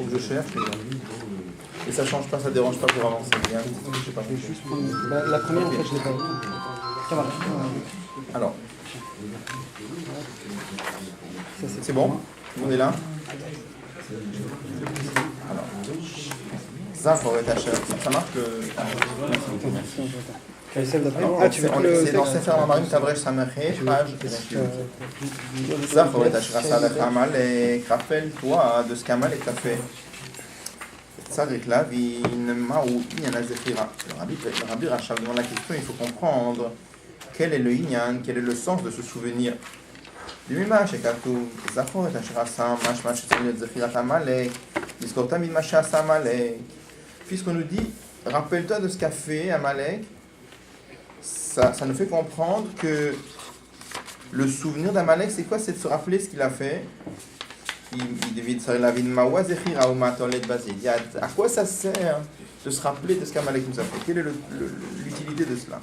faut que je cherche. Et ça change pas, ça dérange pas pour avancer bien. Je sais pas. La première, en fait, je l'ai pas. Ça va. Alors. C'est bon? Tout le monde est là? Alors. Zachor et Asher. Ça marche le. C'est dans Sefer Mamarim Tavresh Samachet, page. Zachor et Asher Asalech Amalek. Rappelle-toi de ce qu'Amalek a fait. Tzarik la vin ou Inyan Zefira. Le Rabbi Rachab demande la question, il faut comprendre quel est le Inyan, quel est le sens de ce souvenir. Dumima shekatu Zachor et Asher Asam mashma shetzil Zefirat Amalek Yizkor tamid ma she'asa Amalek. Puisqu'on nous dit, rappelle-toi de ce qu'a fait Amalek, ça nous fait comprendre que le souvenir d'Amalek, c'est quoi? C'est de se rappeler ce qu'il a fait. À quoi ça sert de se rappeler de ce qu'Amalek nous a fait? Quelle est l'utilité de cela?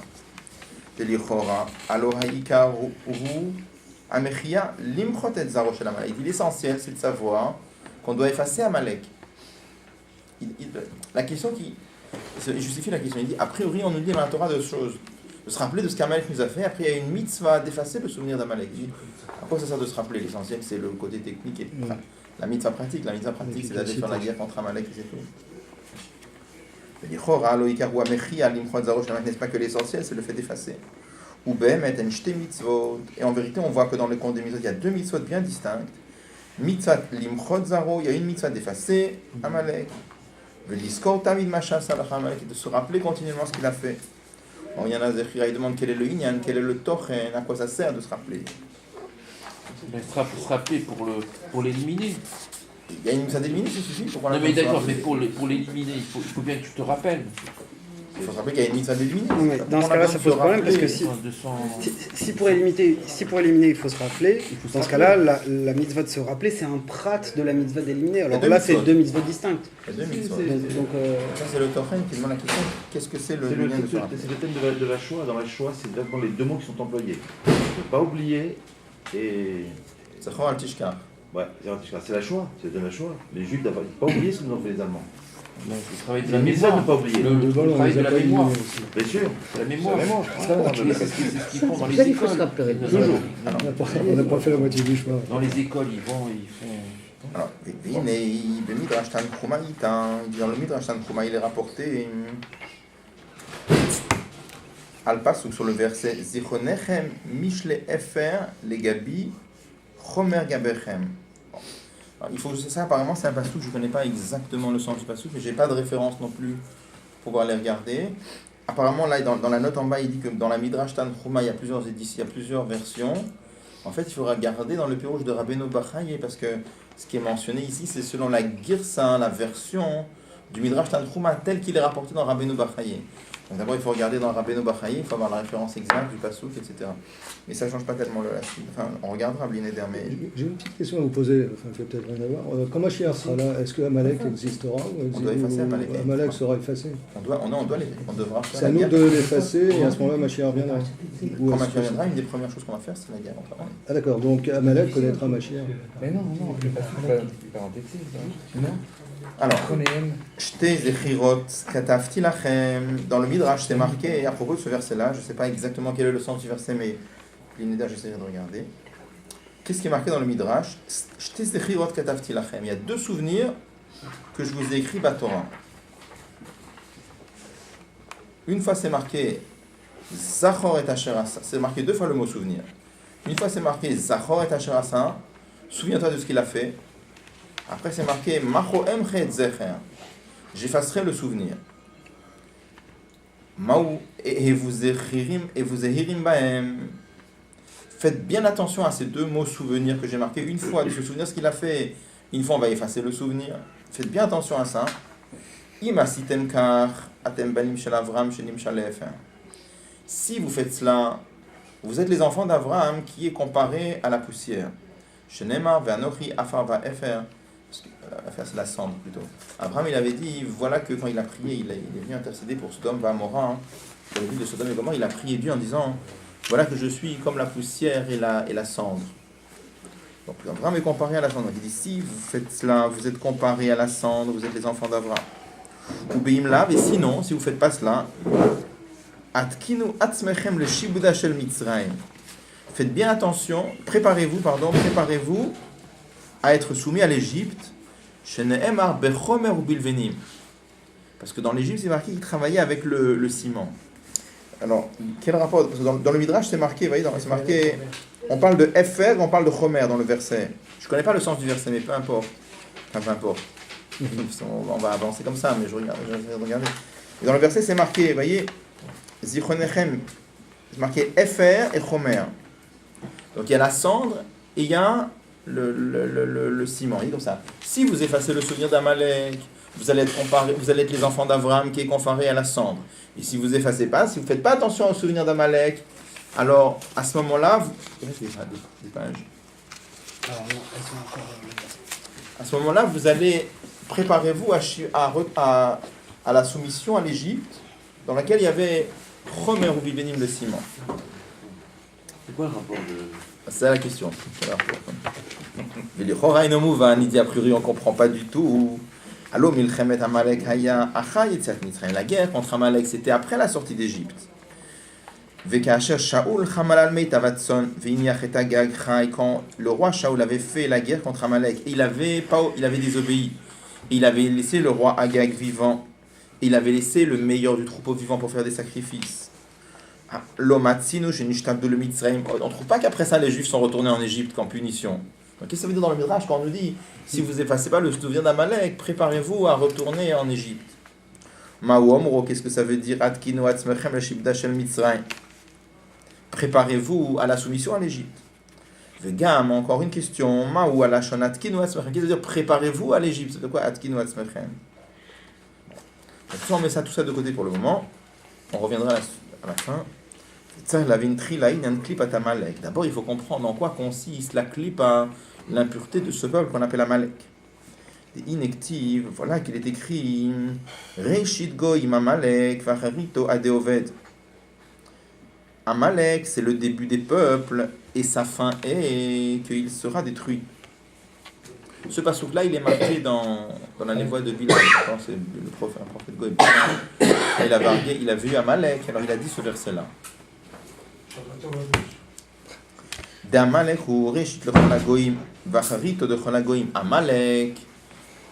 L'essentiel, c'est de savoir qu'on doit effacer Amalek. La question qui justifie la question, il dit, a priori, on nous dit dans la Torah deux choses. De se rappeler de ce qu'Amalek nous a fait, après il y a une mitzvah d'effacer le souvenir d'Amalek. À quoi ça sert de se rappeler? L'essentiel, c'est le côté technique et la mitzvah pratique. La mitzvah pratique, c'est d'aller faire la guerre contre Amalek et c'est tout. N'est-ce pas que l'essentiel, c'est le fait d'effacer. Et en vérité, on voit que dans le compte des mitzvot, il y a deux mitzvot bien distinctes. Mitzvah limchot zaro, il y a une mitzvah d'effacer Amalek. Le discours tamid machas salach Amalek, de se rappeler continuellement ce qu'il a fait. Bon, il y en a Zechira, il demande quel est le inyan, quel est le tochen, à quoi ça sert de se rappeler. Se rappeler pour l'éliminer. Il y a une mitzvah d'éliminer, ça suffit pour voir la. Non mais d'accord, mais pour l'éliminer, il faut bien que tu te rappelles. Il faut se rappeler qu'il y a une mitzvah d'éliminer. Mais dans ce cas-là, ça pose problème parce que si pour éliminer, il faut se rappeler, dans ce cas-là, la mitzvah de se rappeler, c'est un prat de la mitzvah d'éliminer. Alors là, c'est deux mitzvahs distinctes. Il y a deux mitzvahs. Ça, c'est le tochen qui demande la question, qu'est-ce que c'est le lien de se rappeler? C'est le thème de la Shoah. Dans la Shoah, c'est exactement les deux mots qui sont employés. Ne pas oublier et... Zachor al-Tishkar. Ouais, c'est la Shoah, c'est de la Shoah. Les Juifs n'ont pas oublié ce que nous ont fait les Allemands. Le travail de la mémoire, ne pas oublier. Le travail de la mémoire. Bien sûr. C'est la mémoire. C'est ce qu'ils font dans les écoles. Toujours. On n'a pas fait la moitié du chemin. Dans les écoles, ils font... Alors, dans le Midrash Tanchuma, il est rapporté Al-Pasuk sur le verset Zichronechem Mishle Efer Legabi Chomer Gabechem. Il faut que ça, apparemment, c'est un pasuk, je ne connais pas exactement le sens du pasuk, mais je n'ai pas de référence non plus pour pouvoir les regarder. Apparemment, là, dans la note en bas, il dit que dans la Midrash Tanchuma, il y a plusieurs éditions, il y a plusieurs versions. En fait, il faudra regarder dans le Pirouche de Rabbeinu Bachaye, parce que ce qui est mentionné ici, c'est selon la Girsa, la version du Midrash Tanchuma, tel qu'il est rapporté dans Rabbeinu Bachaye. Donc d'abord, il faut regarder dans Rabbeinu Bachaye, il faut avoir la référence exacte du pasuk, etc. Mais ça ne change pas tellement la suite. Enfin, on regardera Blineder, mais... J'ai une petite question à vous poser, enfin, qui a peut-être rien à voir. Quand Mashiach sera là, est-ce que Amalek existera ou on doit effacer Amalek. Amalek sera effacé? On devra faire. C'est à nous de l'effacer et à ce moment-là, Mashiach reviendra. Quand Mashiach viendra, une des premières choses qu'on va faire, c'est la guerre contre Amalek. Ah d'accord, donc Amalek connaîtra Mashiach. Mais non, je ne pas en texte. Non. Alors, dans le Midrash, c'est marqué, à propos de ce verset-là, je ne sais pas exactement quel est le sens du verset, mais j'essaierai de regarder. Qu'est-ce qui est marqué dans le Midrash? Il y a deux souvenirs que je vous ai écrits Torah. Une fois c'est marqué Zachor et Asher Asa, c'est marqué deux fois le mot souvenir. Une fois c'est marqué Zachor et Asher Asa, souviens-toi de ce qu'il a fait. Après c'est marqué Macho Emchet Zecher, j'effacerai le souvenir. Maou et vous ehirim baem. Faites bien attention à ces deux mots souvenirs que j'ai marqués. Une fois de se souvenir ce qu'il a fait, une fois on va effacer le souvenir. Faites bien attention à ça. Si vous faites cela, vous êtes les enfants d'Abraham qui est comparé à la poussière. Shenema ve'anochi afar va'efer. C'est la cendre plutôt. Abraham il avait dit, voilà que quand il a prié, il est venu intercéder pour Sodome Gomorrha, pour la ville de Sodome et Gomorrha, il a prié Dieu en disant, voilà que je suis comme la poussière et la cendre. Donc Avram est comparé à la cendre. Il dit si vous faites cela, vous êtes comparé à la cendre, vous êtes les enfants d'Avram. Ou Beimlav, et sinon, si vous ne faites pas cela, Atkinu atzmechem le shibuda shel Mitzrayim. Faites bien attention, préparez-vous à être soumis à l'Égypte. Shene'emar bechomer ou bilvenim. Parce que dans l'Égypte, c'est marqué qu'ils travaillaient avec le ciment. Alors, quel rapport? Parce que dans le Midrash, c'est marqué, vous voyez, c'est marqué, on parle de Efer, on parle de Chomer dans le verset. Je ne connais pas le sens du verset, mais peu importe. Enfin, peu importe. On va avancer comme ça, mais je vais regarder. Et dans le verset, c'est marqué, vous voyez, Zichronechem, c'est marqué Efer et Chomer. Donc il y a la cendre et il y a le ciment. Il dit comme ça. Si vous effacez le souvenir d'Amalek, vous allez être les enfants d'Avram qui est comparé à la cendre. Et si vous effacez pas, si vous ne faites pas attention au souvenir d'Amalek, alors à ce moment-là, des pages. Alors non, elles sont encore À ce moment-là, vous allez préparez-vous à la soumission à l'Égypte, dans laquelle il y avait Chomer ou Bilvenim le ciment. C'est quoi le rapport de... C'est la question. Il dit a priori on ne comprend pas du tout. La guerre contre Amalek, c'était après la sortie d'Égypte. Quand le roi Shaoul avait fait la guerre contre Amalek, il avait désobéi. Il avait laissé le roi Agag vivant. Il avait laissé le meilleur du troupeau vivant pour faire des sacrifices. On ne trouve pas qu'après ça les Juifs sont retournés en Égypte qu'en punition. Donc, qu'est-ce que ça veut dire dans le Midrash quand on nous dit si vous effacez pas le souvenir d'Amalek, préparez-vous à retourner en Égypte? Qu'est-ce que ça veut dire? Préparez-vous à la soumission à l'Égypte. Vegam, encore une question. Qu'est-ce que ça veut dire préparez-vous à l'Égypte? C'est de quoi atkinu atzmechem? On met tout ça de côté pour le moment. On reviendra à la fin. D'abord, il faut comprendre en quoi consiste la klipa, l'impureté de ce peuple qu'on appelle Amalek. Des inactives, voilà qu'il est écrit Reishit goyim Amalek vacharito adeoved. Amalek, c'est le début des peuples et sa fin est qu'il sera détruit. Ce passouk-là, il est marqué dans la névoie de Bilam. C'est le prophète Goy. Il a vu Amalek, alors il a dit ce verset-là. D'Amalek ou Reshit le Cholagoim, Vacharito de Cholagoim. Amalek,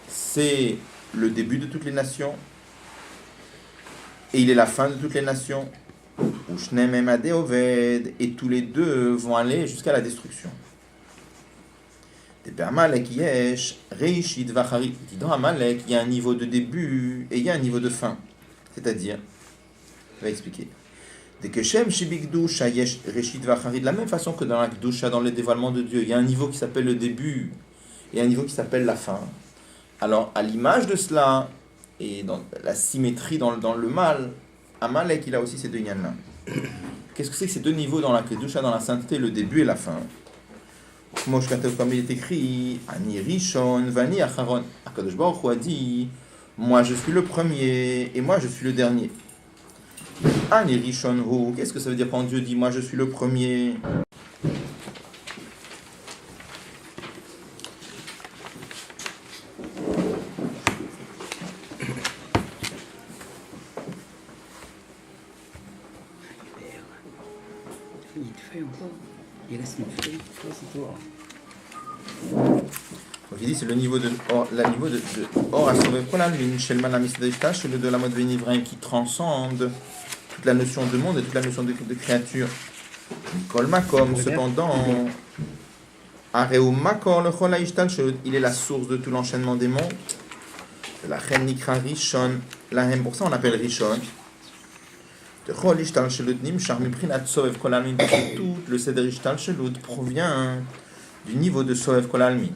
c'est le début de toutes les nations et il est la fin de toutes les nations. Ushnem Emade Oved, et tous les deux vont aller jusqu'à la destruction. Dans Amalek, il y a un niveau de début et il y a un niveau de fin. C'est-à-dire, je vais expliquer. De la même façon que dans la Kdusha, dans le dévoilement de Dieu, il y a un niveau qui s'appelle le début et un niveau qui s'appelle la fin. Alors, à l'image de cela, et dans la symétrie dans le mal, Amalek, il a aussi ces deux yann-là. Qu'est-ce que c'est que ces deux niveaux dans la Kedusha, dans la sainteté, le début et la fin? Comme il est écrit, Ani Rishon, Vani Acharon. Akadosh Baruch Hu a dit, moi je suis le premier et moi je suis le dernier. Ani Rishon Hu, qu'est-ce que ça veut dire quand Dieu dit, moi je suis le premier? Donc il dit c'est le niveau de Or à sauver Kolalmin, Shelman Amisdeshta, chez le de la mode Vénivraim qui transcende toute la notion de monde et toute la notion de créature. Kol Makom, cependant, Areu Makor le Cholaishtal, il est la source de tout l'enchaînement des mondes. La Chen Nikra Rishon, la Hem, pour ça on l'appelle Rishon. Tout le Seder Ishtal Shelut provient du niveau de Soev Kolalmin.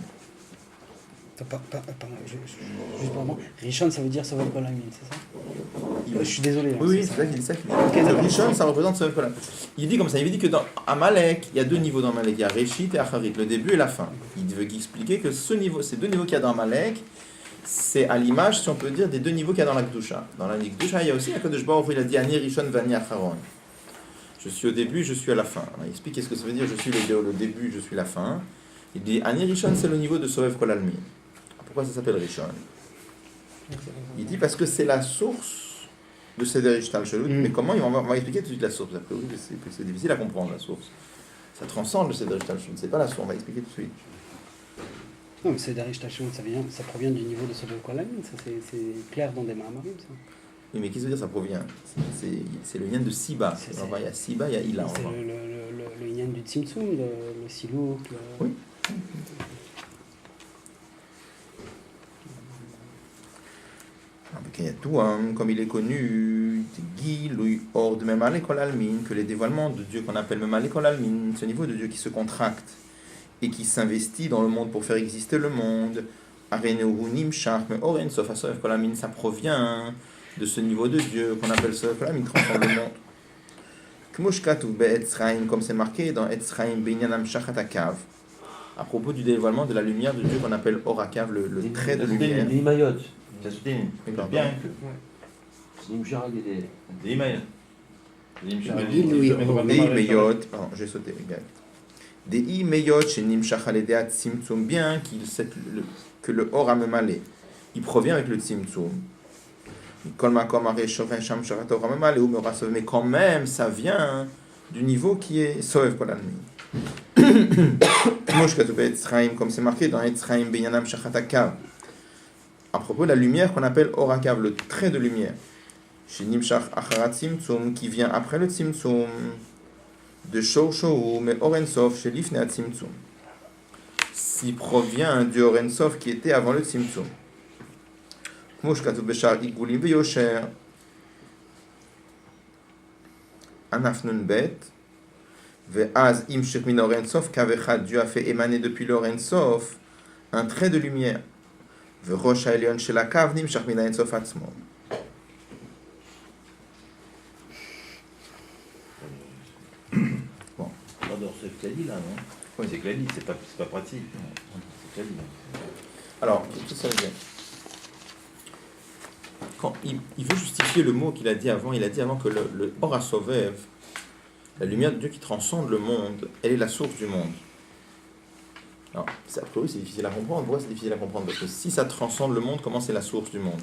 Pardon, juste pour moi. Rishon, ça veut dire Soev Kolalmin, c'est ça? Je suis désolé. Oui, c'est ça qu'il dit. Rishon, ça représente Soev Kolalmin. Il dit comme ça, il dit que dans Amalek, il y a deux niveaux dans Amalek. Il y a Reshit et Acharit, le début et la fin. Il veut expliquer que ces deux niveaux qu'il y a dans Amalek, c'est à l'image, si on peut dire, des deux niveaux qu'il y a dans la Kedusha. Dans la Kedusha, il y a aussi Akadosh Baruch Hu, il a dit Ani Rishon Vani Acharon. Je suis au début, je suis à la fin. Alors, il explique qu'est-ce que ça veut dire, je suis le début, je suis la fin. Il dit Ani Rishon, c'est le niveau de Sovev Kol Almin. Pourquoi ça s'appelle Rishon? Il dit parce que c'est la source de Seder Ishtalshelut. Mais comment on va expliquer tout de suite la source. Après, oui, c'est difficile à comprendre la source. Ça transcende le Seder Ishtalshelut. C'est pas la source, on va expliquer tout de suite. Non, mais Seder Ishtalshelut, ça provient du niveau de Sovev Kol Almin. Ça, c'est clair dans des Maamarim, ça. Oui, mais qu'est-ce que ça veut dire ça provient? C'est le lien de Siba. Il y a Siba, il y a Ila. C'est le lien du Tzimtzum, le Silouk. Oui. Il y a tout, hein, comme il est connu, hors de Memale Kol Almin, que les dévoilements de Dieu qu'on appelle Memale Kol Almin, ce niveau de Dieu qui se contracte et qui s'investit dans le monde pour faire exister le monde, Areneuhunim Shach, mais Oren Sof Asof Kol Almin, ça provient de ce niveau de Dieu qu'on appelle Sof Kol Almin, transforme le monde. Kmoshkat ou Be'etzraim, comme c'est marqué dans Etzraim Beinyanam Shachat Akav, à propos du dévoilement de la lumière de Dieu qu'on appelle Orakav, le trait de lumière. Des Imayot. Ça se dit bien que. C'est une charade Des Imayot. Des Imayot, pardon, j'ai sauté, regarde. Des Imayot chez Nimshach Aledeat Tzimtzum, bien que le Or a memalé, il provient avec le Tzimtzum. Mais quand même, ça vient du niveau qui est Soev Kol Almin. Comme c'est marqué dans Etzraim Beinyanam Shachat Akav, à propos de la lumière qu'on appelle Orakav, le trait de lumière. Chez Nimshach Acharat Tzimtzum, qui vient après le Tzimtzum, de Shou Shou, mais Orensof, chez Lifnei Tzimtzum. S'il provient du Orensof qui était avant le Tzimtzum. Anafnun Bet, Ve'az im shekmin Orensof, kavechad, Dieu a fait émaner depuis l'Orensof un trait de lumière. Ve'rosh ha'elyon shel hakav nimshach min ha'ensof atzmo. Bon, d'abord c'est Clady là, non? Oui, c'est Clady, c'est pas pratique. C'est Clady. Alors, qu'est-ce que ça veut dire? Quand il veut justifier le mot qu'il a dit avant, il a dit avant que le Or HaSovev, la lumière de Dieu qui transcende le monde, elle est la source du monde. Alors, a priori, c'est difficile à comprendre. Pourquoi c'est difficile à comprendre? Parce que si ça transcende le monde, comment c'est la source du monde?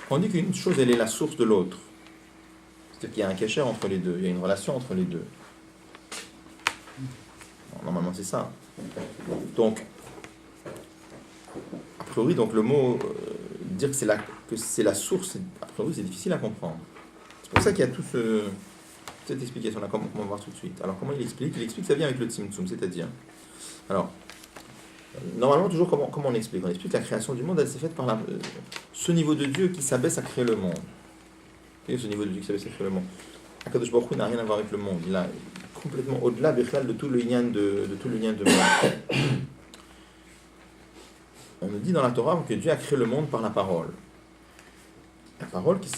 On dit qu'une chose, elle est la source de l'autre. C'est-à-dire qu'il y a un cachet entre les deux, il y a une relation entre les deux. Bon, normalement, c'est ça. Donc, a priori, donc, le mot... dire que c'est la source, a priori, c'est difficile à comprendre. C'est pour ça qu'il y a cette explication-là, comme on va voir tout de suite. Alors, comment il explique? Il explique que ça vient avec le Tzimtzum, c'est-à-dire... Alors, normalement, toujours, comment on explique? On explique que la création du monde, elle s'est faite par ce niveau de Dieu qui s'abaisse à créer le monde. Et ce niveau de Dieu qui s'abaisse à créer le monde. Akadosh Baruch Hu n'a rien à voir avec le monde. Il est complètement au-delà, de tout le lien de monde. On nous dit dans la Torah que Dieu a créé le monde par la parole. La parole, qui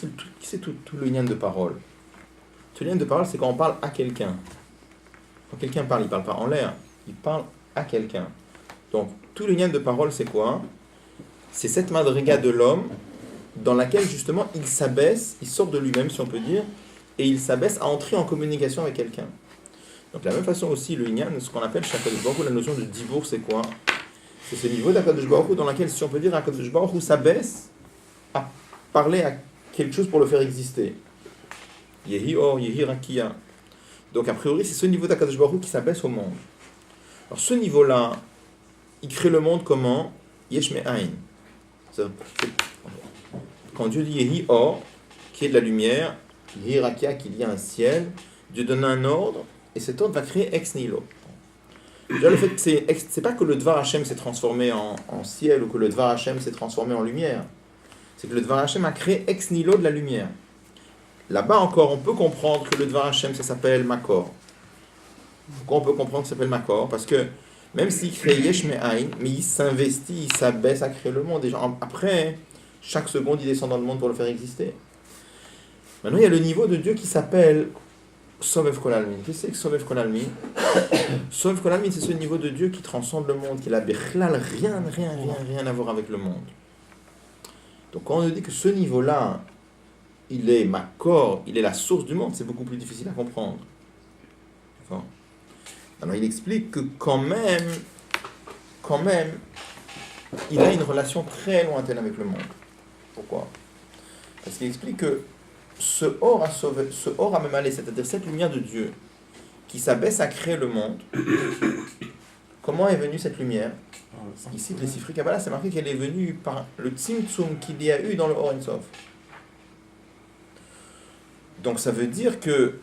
c'est tout le lien de parole? Tout le lien de parole, c'est quand on parle à quelqu'un. Quand quelqu'un parle, il ne parle pas en l'air, il parle à quelqu'un. Donc, tout le lien de parole, c'est quoi? C'est cette madriga de l'homme dans laquelle, justement, il s'abaisse, il sort de lui-même, si on peut dire, et il s'abaisse à entrer en communication avec quelqu'un. Donc, de la même façon aussi, le lien, ce qu'on appelle chez Akadosh Baruch Hu, la notion de dibour, c'est quoi? C'est ce niveau d'Akadosh Baruch Hu dans lequel, si on peut dire, Akadosh Baruch Hu s'abaisse à parler à quelque chose pour le faire exister. Yehi Or, Yehi Rakia. Donc, a priori, c'est ce niveau d'Akadosh Baruch Hu qui s'abaisse au monde. Alors, ce niveau-là, il crée le monde comment? Yesh Me'ain. Quand Dieu dit Yehi Or, qui est de la lumière, Yehi Rakia, qu'il y a un ciel, Dieu donne un ordre, et cet ordre va créer ex nihilo. Déjà, le fait que c'est pas que le Dvar Hashem s'est transformé en ciel ou que le Dvar Hashem s'est transformé en lumière. C'est que le Dvar Hashem a créé ex nihilo de la lumière. Là-bas encore, on peut comprendre que le Dvar Hashem, ça s'appelle Makor. Pourquoi on peut comprendre que ça s'appelle Makor? Parce que même s'il crée Yesh Me'ain, mais il s'investit, il s'abaisse à créer le monde. Et après, chaque seconde, il descend dans le monde pour le faire exister. Maintenant, il y a le niveau de Dieu qui s'appelle Sovev Kol Almin. Qu'est-ce que c'est que Sovev Kol Almin? Sovev Kol Almin, c'est ce niveau de Dieu qui transcende le monde, qui n'a rien à voir avec le monde. Donc quand on nous dit que ce niveau-là, il est Makor, il est la source du monde, c'est beaucoup plus difficile à comprendre. D'accord? Alors il explique que quand même, quand même, il a une relation très lointaine avec le monde. Pourquoi? Parce qu'il explique que ce or a sauvé, ce or a même allé, c'est-à-dire cette lumière de Dieu qui s'abaisse à créer le monde. Comment est venue cette lumière? Ici, les Sifri Kabbalah, c'est marqué qu'elle est venue par le Tzimtzum qu'il y a eu dans le Or Ein Sof. Donc ça veut dire que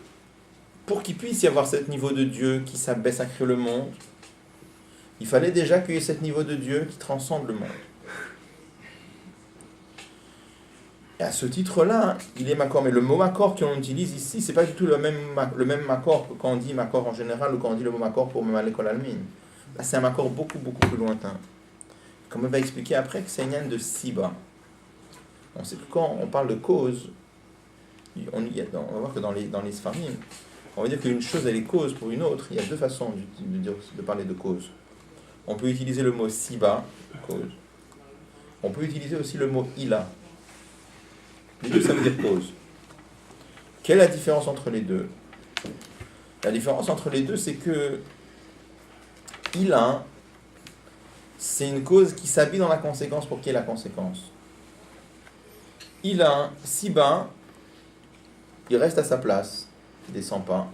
pour qu'il puisse y avoir ce niveau de Dieu qui s'abaisse à créer le monde, il fallait déjà qu'il y ait ce niveau de Dieu qui transcende le monde. Et à ce titre-là, il est Makor. Mais le mot Makor qu'on utilise ici, c'est pas du tout le même Makor que quand on dit Makor en général ou quand on dit le mot Makor pour Memaleh Kol Almin. Là, c'est un Makor beaucoup plus lointain. Comme on va expliquer après que c'est un yan de Siba. On sait que quand on parle de cause, on va voir que dans les Sfarim, on va dire qu'une chose elle est cause pour une autre. Il y a deux façons de parler de cause. On peut utiliser le mot Siba, cause. On peut utiliser aussi le mot Ila. Les deux, ça veut dire cause. Quelle est la différence entre les deux? La différence entre les deux, c'est que Ila, c'est une cause qui s'habille dans la conséquence pour qu'il y ait la conséquence. Ila, Siba, il reste à sa place, il ne descend pas.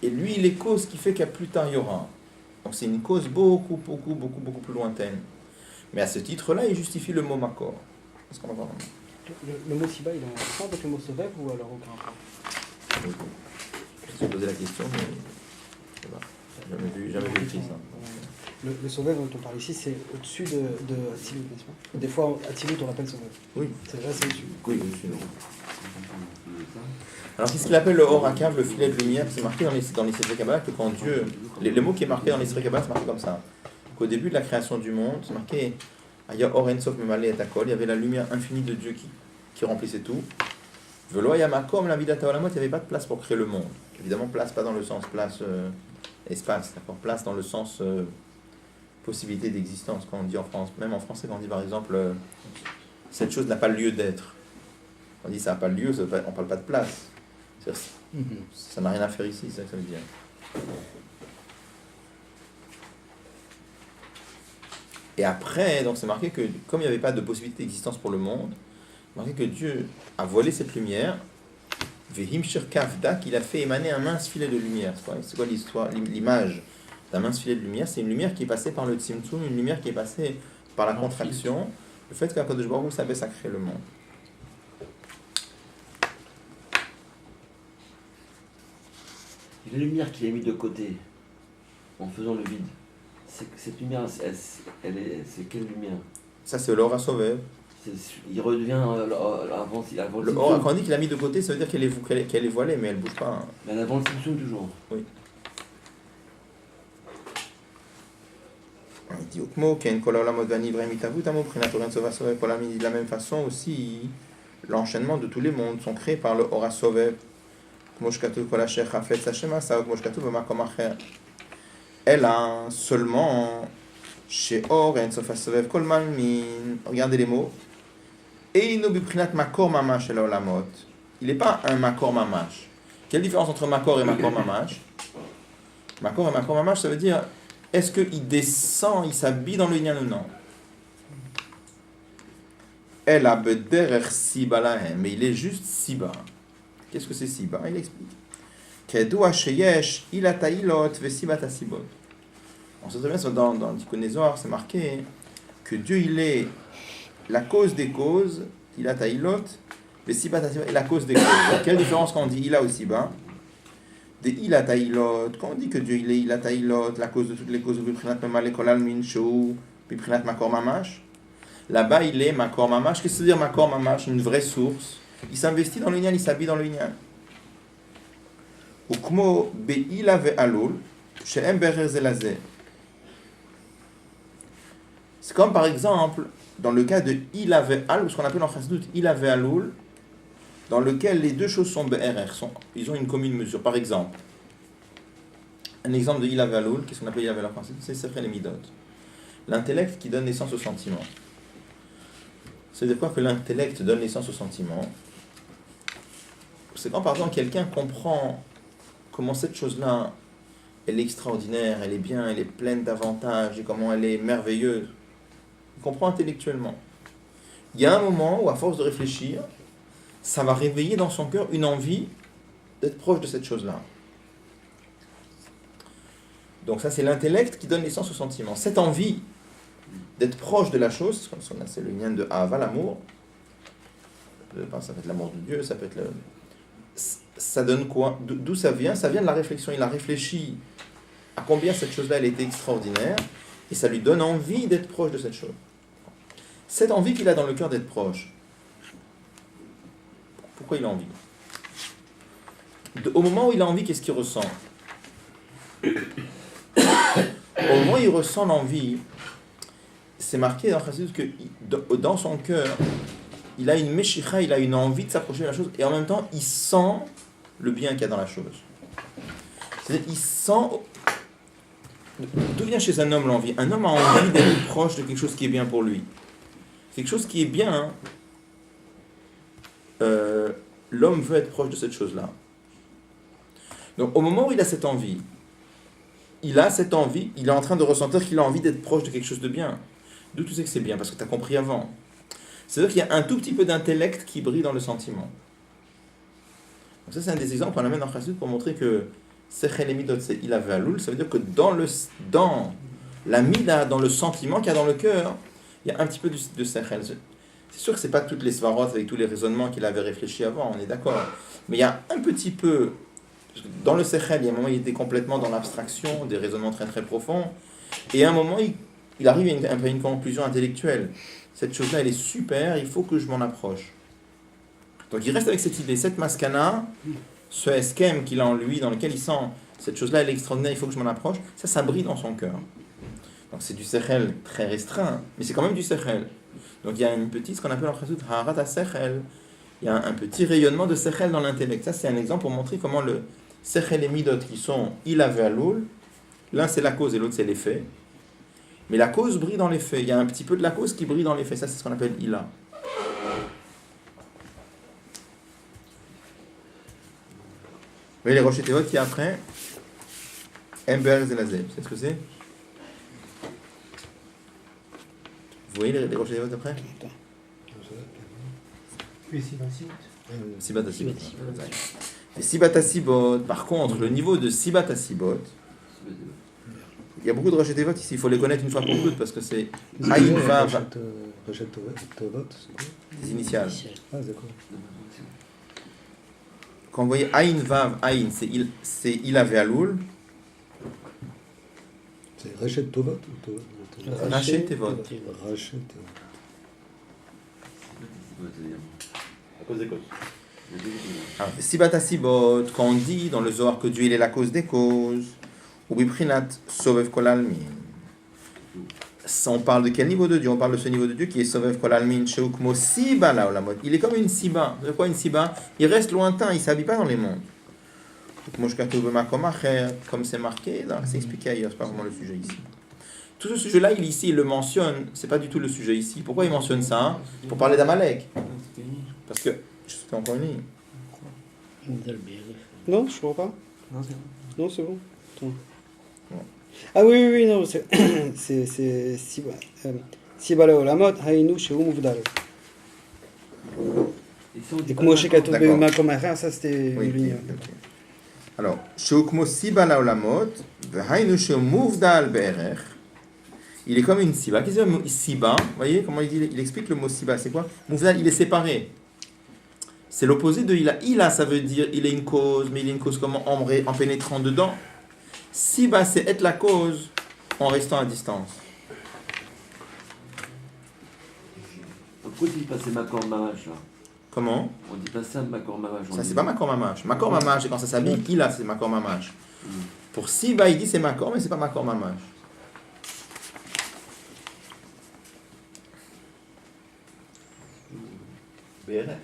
Et lui, il est cause qui fait qu'à plus tard, il y aura. Donc c'est une cause beaucoup plus lointaine. Mais à ce titre-là, il justifie le mot Makor. Est-ce qu'on va voir? Le mot Siba, il est en rapport avec le mot Sovev ou alors aucun rapport? Je me suis posé la question, mais je sais pas. Jamais vu écrit ça. Le Sovev dont on parle ici, c'est au-dessus de Atzilut, n'est-ce pas? Des fois, Atzilut, on l'appelle Sovev. Oui. C'est vrai, c'est au-dessus. Oui, au-dessus. Alors, qu'est-ce qu'il appelle le Or Akav, le filet de lumière? C'est marqué dans les Sifri Kabbalah que quand Dieu. Le mot qui est marqué dans les Sifri Kabbalah, c'est marqué comme ça. Qu'au début de la création du monde, c'est marqué Aya Or Ein Sof Memaleh et Akol, il y avait la lumière infinie de Dieu qui remplissait tout. Velo Aya Makom la Vidata Olamot, il n'y avait pas de place pour créer le monde. Évidemment, place pas dans le sens place espace, d'accord? Place dans le sens possibilité d'existence. Quand on dit en France, même en français, quand on dit par exemple cette chose n'a pas lieu d'être, on dit ça n'a pas lieu, on ne parle pas de place. Ça n'a rien à faire ici, c'est ça que ça veut dire. Et après, donc c'est marqué que comme il n'y avait pas de possibilité d'existence pour le monde, c'est marqué que Dieu a voilé cette lumière, Vehimshir Kavda, qu'il a fait émaner un mince filet de lumière. C'est quoi l'histoire, l'image d'un mince filet de lumière? C'est une lumière qui est passée par le Tzimtzum, une lumière qui est passée par la contraction, le fait qu'Akadosh Baruch Hu s'abaisse à créer le monde. La lumière qu'il a mis de côté, en faisant le vide, cette lumière, c'est quelle lumière? Ça, c'est l'Or HaSovev. Il redevient avant le Or, quand on dit qu'il a mis de côté, ça veut dire qu'elle est voilée, mais elle ne bouge pas. Hein. Mais avant le Tzimtzum toujours. Oui. Il dit de la même façon aussi, l'enchaînement de tous les mondes sont créés par le Or HaSovev. Elle a seulement chez Or Ein Sof HaSovev Kol Malmin. Regardez les mots. Eino biprinat makor mamash el olamot. Il n'est pas un makor mamash. Quelle différence entre makor et makor mamash? Makor et makor mamash, ça veut dire est-ce qu'il descend, il s'habille dans le inyan ou non? Elle a bederer siba lahem, mais il est juste siba. Qu'est-ce que c'est siba? Il explique. Kedua sheyesh ilata ilot vesibat asibot. On se souvient dans le Tikkun Zohar, c'est marqué que Dieu il est la cause des causes, ilata ilot vesibat asibot, est la cause des causes. Quelle différence quand on dit ila ou siba? Des ilata ilot, quand on dit que Dieu il est ilata ilot, la cause de toutes les causes, biprinat memaleh kol almin shou, biprinat makor mamash. Là-bas il est makor mamash. Qu'est-ce que ça veut dire makor mamash? Une vraie source. Il s'investit dans le inyan, il s'habille dans le inyan. Ukmo be'ila ve'alul, she'em berer zelazeh. C'est comme par exemple, dans le cas de ila ve'al, ou ce qu'on appelle en chassidut ila ve'alul, dans lequel les deux choses sont be'erer, ils ont une commune mesure. Par exemple, un exemple de ila ve'alul, qu'est-ce qu'on appelle ila ve'alul en chassidut? C'est Sefer les midot. L'intellect qui donne naissance au sentiment. C'est-à-dire quoi que l'intellect donne naissance au sentiment? C'est quand par exemple quelqu'un comprend comment cette chose-là elle est extraordinaire, elle est bien, elle est pleine d'avantages, et comment elle est merveilleuse. Il comprend intellectuellement. Il y a un moment où, à force de réfléchir, ça va réveiller dans son cœur une envie d'être proche de cette chose-là. Donc ça, c'est l'intellect qui donne naissance au sentiment. Cette envie d'être proche de la chose, c'est le lien de Ahava, l'amour. Ça peut être l'amour de Dieu, ça peut être ça donne quoi? D'où ça vient? Ça vient de la réflexion. Il a réfléchi à combien cette chose-là, elle était extraordinaire, et ça lui donne envie d'être proche de cette chose. Cette envie qu'il a dans le cœur d'être proche, pourquoi il a envie? Au moment où il a envie, qu'est-ce qu'il ressent? Au moment où il ressent l'envie, c'est marqué dans Chassidut que dans son cœur, il a une meshicha, il a une envie de s'approcher de la chose, et en même temps, il sent le bien qu'il y a dans la chose. C'est-à-dire, il sent... D'où vient chez un homme l'envie? Un homme a envie d'être proche de quelque chose qui est bien pour lui. Quelque chose qui est bien, l'homme veut être proche de cette chose-là. Donc, au moment où il a cette envie, il est en train de ressentir qu'il a envie d'être proche de quelque chose de bien. D'où tu sais que c'est bien? Parce que tu as compris avant. C'est-à-dire qu'il y a un tout petit peu d'intellect qui brille dans le sentiment. Donc ça, c'est un des exemples qu'on amène en Chassidut pour montrer que Sechel et Midot, c'est Ila ve'Alul. Ça veut dire que dans la Mida, dans le sentiment qu'il y a dans le cœur, il y a un petit peu de Sechel. C'est sûr que ce n'est pas toutes les svarot avec tous les raisonnements qu'il avait réfléchi avant, on est d'accord. Mais il y a un petit peu... Dans le Sechel, il y a un moment où il était complètement dans l'abstraction, des raisonnements très très profonds. Et à un moment, il arrive à une conclusion intellectuelle. Cette chose-là, elle est super, il faut que je m'en approche. Donc il reste avec cette idée, cette maskana, ce eskem qu'il a en lui, dans lequel il sent cette chose-là, elle est extraordinaire, il faut que je m'en approche, ça brille dans son cœur. Donc c'est du sechel très restreint, mais c'est quand même du sechel. Donc il y a une petite, ce qu'on appelle en chassidut, harat ha-sechel, il y a un petit rayonnement de sechel dans l'intellect. Ça, c'est un exemple pour montrer comment le sechel et midot, qui sont ila ve'alul, l'un c'est la cause et l'autre c'est l'effet. Mais la cause brille dans l'effet. Il y a un petit peu de la cause qui brille dans l'effet. Ça, c'est ce qu'on appelle ila. Vous voyez les rochers Thévot qui après Ember et Zelazeb. C'est ce que c'est? Vous voyez les rochers Thévot après? Oui, Sibat Asibot. Et Sibat Asibot, par contre, le niveau de Sibat Asibot, il y a beaucoup de rochers Thévot ici, il faut les connaître une fois pour toutes parce que c'est Aïn Vav. Rachet Tovot, c'est quoi? Les initiales. Ah, d'accord. Quand vous voyez Aïn Vav, Aïn, c'est Ila ve'alul. C'est Rachet Tovot ou Tovot? Rachet Thévot. Rachet Tovot. À cause des causes. Sibat Asibot, quand on dit dans le Zohar que Dieu il est la cause des causes, ou Biprinat Sovev Kol Almin. On parle de quel niveau de Dieu? On parle de ce niveau de Dieu qui est Sovev Kol Almin, Sheukmo Siba la Olamot. Il est comme une Siba. De quoi une Siba? Il reste lointain, il ne s'habille pas dans les mondes. Comme c'est marqué, c'est expliqué ailleurs, c'est pas vraiment le sujet ici. Tout ce sujet-là, il le mentionne, c'est pas du tout le sujet ici. Pourquoi il mentionne ça? Pour parler d'Amalek. Parce que, c'était encore une ligne. Non, je crois pas. Non, c'est bon. Non, c'est bon. Attends. Bon. Ah oui, non, c'est Siba la Olamot, Hainu Sheu Muvdal. Et comme Moshe Katoub D'accord. Makom Acher, ça c'était Oui, une ligne. ok. Alors, Sheukmo Siba la Olamot, Vehainu Sheu Muvdal Be'erech. Il est comme une Siba. Qu'est-ce que c'est un Siba? Vous voyez comment il explique le mot Siba? C'est quoi? Muvdal, il est séparé. C'est l'opposé de Ila. Ila, ça veut dire il est une cause, mais il est une cause comment? En pénétrant dedans. Siba, c'est être la cause en restant à distance. Pourquoi tu dis pas c'est Makor Mamash là? Comment? On dit pas ça Makor Mamash. Ça, c'est pas Makor Mamash. Makor Mamash, c'est quand ça s'habille. Ila, c'est Makor Mamash. Pour Siba, il dit c'est Makor, mais c'est pas Makor Mamash. BRR.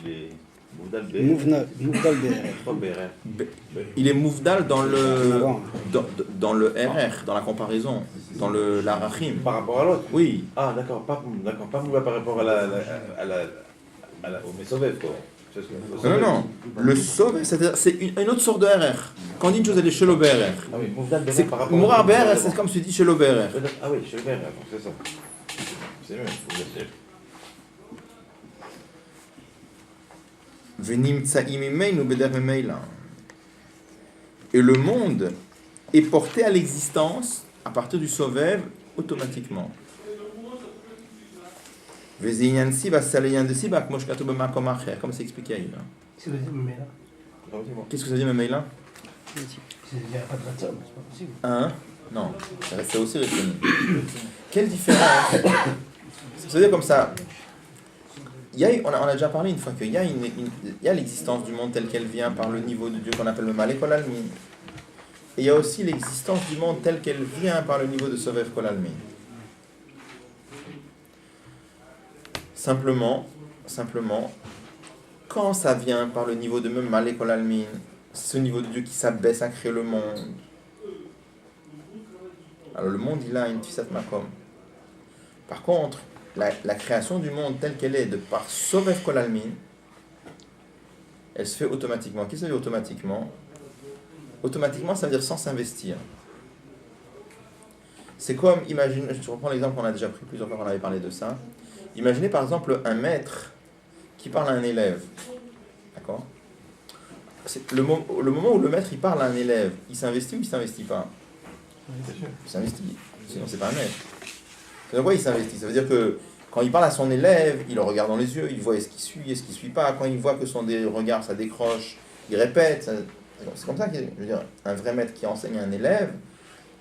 Il est Mouvdal BRR. Muvdal BR. Pas BRR. Il est mouvdal dans le RR, dans la comparaison, dans l'arachim. Par rapport à l'autre. Oui. Ah, d'accord. Pas Mouva par rapport au Mesovev, quoi. Non. Le Sovev, c'est une autre sorte de RR. Quand on dit une chose, elle est chez le BRR. Ah oui, Mouvdal C'est par rapport Mourar au BRR, c'est comme tu dis chez le BRR. Ah oui, chez le BRR, c'est ça. C'est mieux, faut le dire. Et le monde est porté à l'existence à partir du Sovev automatiquement. Comme c'est expliqué ailleurs. Qu'est-ce que ça dit même là? Hein? Non, c'est aussi retenu. Quelle différence? C'est-à-dire comme ça. On a déjà parlé une fois qu'il y a l'existence du monde telle qu'elle vient par le niveau de Dieu qu'on appelle le Malek Kol Almin. Et il y a aussi l'existence du monde telle qu'elle vient par le niveau de Sovev Kol Almin. Simplement, quand ça vient par le niveau de même Malek Kol Almin, ce niveau de Dieu qui s'abaisse à créer le monde. Alors le monde, il a une Tfisat Makom. Par contre, la création du monde telle qu'elle est de par Sovev Kol Almin, elle se fait automatiquement. Qu'est-ce que ça veut dire automatiquement? Automatiquement, ça veut dire sans s'investir. C'est comme, imagine, je reprends l'exemple qu'on a déjà pris plusieurs fois, on avait parlé de ça. Imaginez par exemple un maître qui parle à un élève. D'accord? C'est le moment où le maître il parle à un élève, il s'investit ou il s'investit pas? Il s'investit, sinon c'est pas un maître. Ça veut dire quoi il s'investit? Ça veut dire que quand il parle à son élève, il le regarde dans les yeux, il voit est-ce qu'il suit, est-ce qu'il suit pas. Quand il voit que son regard ça décroche, il répète. C'est comme ça que, je veux dire, un vrai maître qui enseigne à un élève,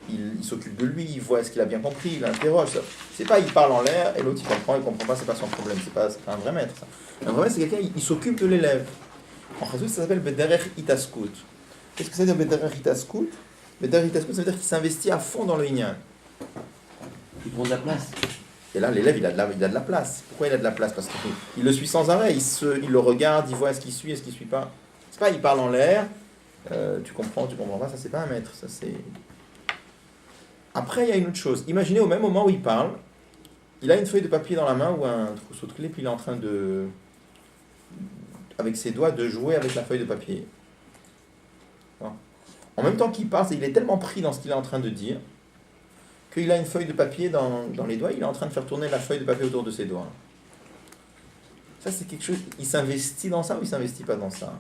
il s'occupe de lui, il voit est-ce qu'il a bien compris, il l'interroge. C'est pas il parle en l'air et l'autre il comprend pas, c'est pas son problème. C'est pas un vrai maître. Ça. Un vrai maître c'est quelqu'un, il s'occupe de l'élève. En Chassidut, ça s'appelle Bederech Itaskut. Qu'est-ce que ça veut dire Bederech Itaskut? Bederech Itaskut, ça veut dire qu'il s'investit à fond dans le Inyan. Il prend de la place. Et là, l'élève, il a de la place. Pourquoi il a de la place? Parce qu'il le suit sans arrêt. Il le regarde, il voit est-ce qu'il suit, est-ce qu'il suit pas. C'est pas il parle en l'air, tu comprends pas, ça c'est pas un maître. Ça, c'est... Après, il y a une autre chose. Imaginez au même moment où il parle, il a une feuille de papier dans la main ou un trousseau de clés, puis il est en train de... avec ses doigts, de jouer avec la feuille de papier. En même temps qu'il parle, il est tellement pris dans ce qu'il est en train de dire qu'il a une feuille de papier dans les doigts, il est en train de faire tourner la feuille de papier autour de ses doigts. Ça, c'est quelque chose... Il s'investit dans ça ou il s'investit pas dans ça?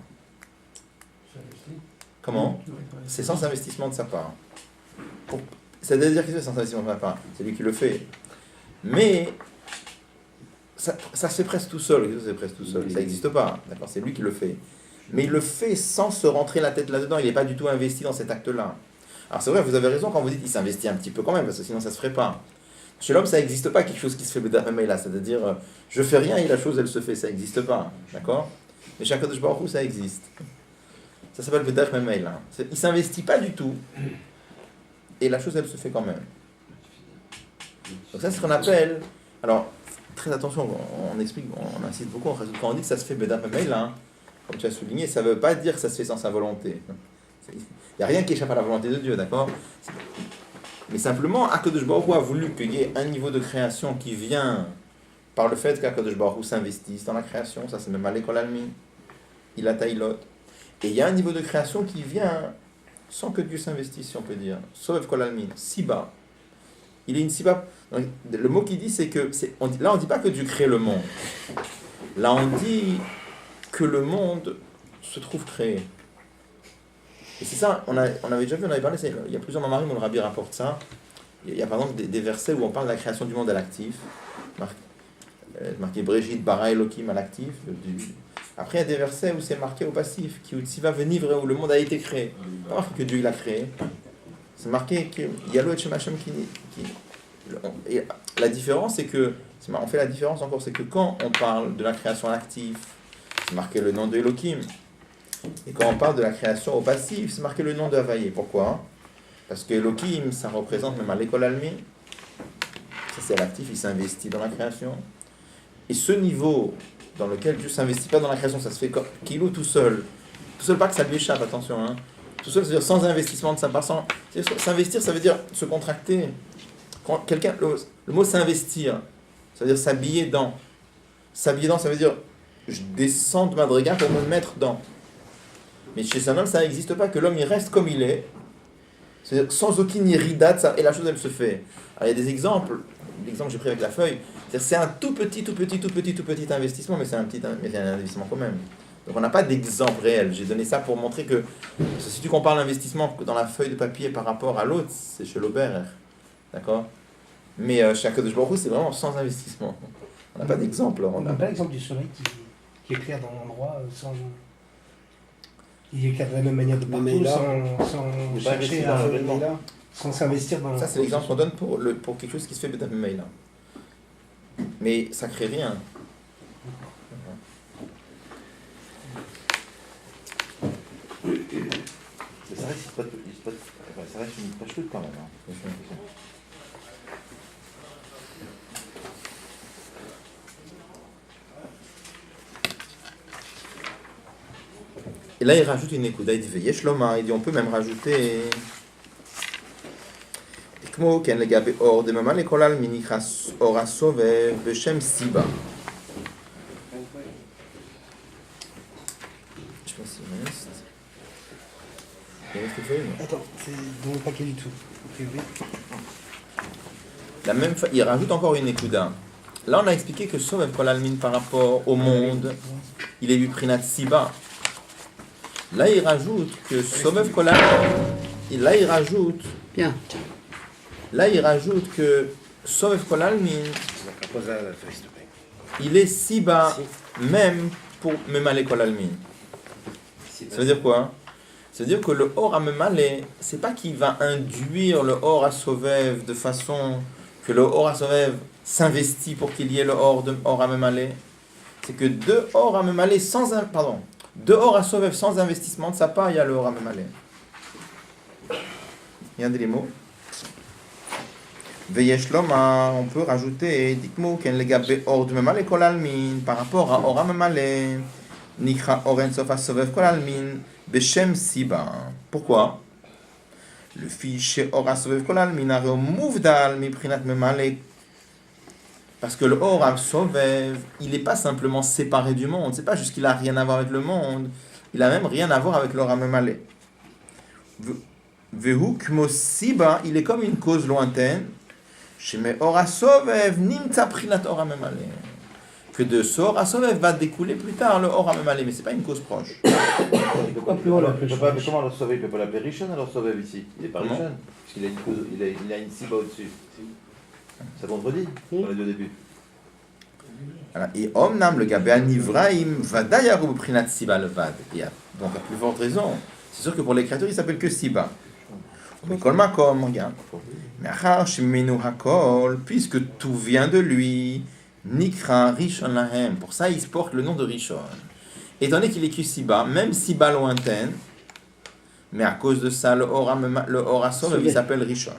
Comment? C'est sans investissement de sa part. C'est-à-dire que c'est sans investissement de sa part. C'est lui qui le fait. Mais ça se fait presque tout seul. Ça n'existe pas. D'accord? C'est lui qui le fait. Mais il le fait sans se rentrer la tête là-dedans. Il n'est pas du tout investi dans cet acte-là. Alors c'est vrai, vous avez raison quand vous dites qu'il s'investit un petit peu quand même, parce que sinon ça ne se ferait pas. Chez l'homme, ça n'existe pas quelque chose qui se fait là, c'est-à-dire je fais rien et la chose elle se fait, ça n'existe pas. D'accord? Mais chez Akadosh Baruch Hu, ça existe. Ça s'appelle Vedach Memail. Il ne s'investit pas du tout. Et la chose, elle se fait quand même. Donc ça, c'est ce qu'on appelle... Alors, très attention, on explique, on insiste beaucoup, quand on dit que ça se fait Vedach Memail, comme tu as souligné, ça ne veut pas dire que ça se fait sans sa volonté. Il n'y a rien qui échappe à la volonté de Dieu, d'accord? Mais simplement, Akadosh Baruch Hu a voulu qu'il y ait un niveau de création qui vient par le fait qu'Akadosh Baruch Hu s'investisse dans la création. Ça, c'est même Malek Kol Almin. Il a Taïlot. Et il y a un niveau de création qui vient sans que Dieu s'investisse, si on peut dire. Sovev Kol Almin, Siba. Il est une Siba. Donc, le mot qu'il dit, c'est que... là, on ne dit pas que Dieu crée le monde. Là, on dit que le monde se trouve créé. Et c'est ça, on avait déjà vu, on avait parlé, il y a plusieurs mamarim où le Rabbi rapporte ça. Il y a par exemple des versets où on parle de la création du monde à l'actif. Marqué Brégit, Bara Elohim à l'actif. Après, il y a des versets où c'est marqué au passif, qui va venir où le monde a été créé. Pas marqué que Dieu l'a créé. C'est marqué qu'il y a l'eau et Shem Hashem qui. Et la différence, c'est que. On fait la différence encore, c'est que quand on parle de la création active, c'est marqué le nom de Elohim. Et quand on parle de la création au passif, c'est marqué le nom de Havaïe. Pourquoi? Parce que Elohim, ça représente même à l'école Almi. Ça, c'est l'actif, il s'investit dans la création. Et ce niveau dans lequel Dieu ne s'investit pas dans la création, ça se fait comme Kilou tout seul. Tout seul, pas que ça lui échappe, attention. Hein. Tout seul, c'est-à-dire sans investissement de sa part. S'investir, ça veut dire se contracter. Quand quelqu'un, le mot s'investir, ça veut dire s'habiller dans. S'habiller dans, ça veut dire je descends de Madriga pour me mettre dans. Mais chez un homme, ça n'existe pas, que l'homme il reste comme il est, c'est-à-dire sans aucune irridate, et la chose elle se fait. Alors, il y a des exemples, l'exemple que j'ai pris avec la feuille, c'est un tout petit investissement, mais c'est un investissement quand même. Donc on n'a pas d'exemple réel. J'ai donné ça pour montrer que si tu compares l'investissement dans la feuille de papier par rapport à l'autre, c'est chez l'Aubert, d'accord? Mais chez Akadosh Baruch Hu, c'est vraiment sans investissement. On n'a pas d'exemple. On n'a pas l'exemple du soleil qui éclaire dans l'endroit sans... Il éclaire de la même manière de partout, sans chercher à... Sans s'investir dans... Ça, c'est l'exemple qu'on donne pour quelque chose qui se fait peut-être même là. Mais ça crée rien. Mais ça reste une page toute quand même. Et là, il rajoute une écoute. Il dit Veyesh Lomar. Il dit on peut même rajouter. כמו כן לגבי אור דממה לכל העלמין נקרא אור הסובב בשם סיבה. Je sais pas si il reste. Il reste une feuille, non? Attends, c'est dans le paquet du tout. La même il rajoute encore une ékuda. Là, on a expliqué que Sovev Kol Almin par rapport au monde, il est du Prinat Siba. Là, il rajoute que Sovev Kol Almin. Là, il rajoute. Bien. Là, il rajoute que Sovev Kol Almin, il est Siba même pour Memale Kol Almin. Ça veut dire quoi? Ça veut dire que le Or à Memale, c'est pas qu'il va induire le Or à Sovev de façon que le Or à Sovev s'investit pour qu'il y ait le Or à Memale. C'est que deux Or à Memale deux Or à Sovev sans investissement de sa part, il y a le Or à Memale. Regardez les mots. Veyesh Lomar, on peut rajouter Dikmo ken legabe Or du Memale Kol Almin par rapport à Or à Memale. Nikra Oren Sofa Sovev Kol Almin Beshem Siba. Pourquoi? Le fichier Or à Sovev Kol Almin a remouvdal miprinat Memale. Parce que le Or à Sovev, il n'est pas simplement séparé du monde. C'est pas juste qu'il a rien à voir avec le monde. Il a même rien à voir avec l'Or à Memale. Vehu Kmo Siba, il est comme une cause lointaine. Chez mes Or à Sovev nimtza prinat Or à Memale. Que de ce Or à Sovev va découler plus tard le Or à Memale, mais c'est pas une cause proche. Pourquoi plus haut l'appeler Comment alors Sovev, il ne peut pas l'appeler Rishon alors Sovev ici? Il n'est pas Rishon, parce qu'il a une cause, il a une Siba au-dessus. Ça contredit dans les deux débuts. Et Omnam le Gabé Anivraim Vadayaru Prinat Siba Levad. Donc à plus forte raison, c'est sûr que pour les créatures il s'appelle que Siba. Mais Kolma Kom, regarde. Mais Achar Shimenu Hakol, puisque tout vient de lui. Nikra Rishon Lahem. Pour ça, il se porte le nom de Rishon. Étant donné qu'il est que Siba, même Siba lointaine, mais à cause de ça, le Or Asov, il s'appelle Rishon.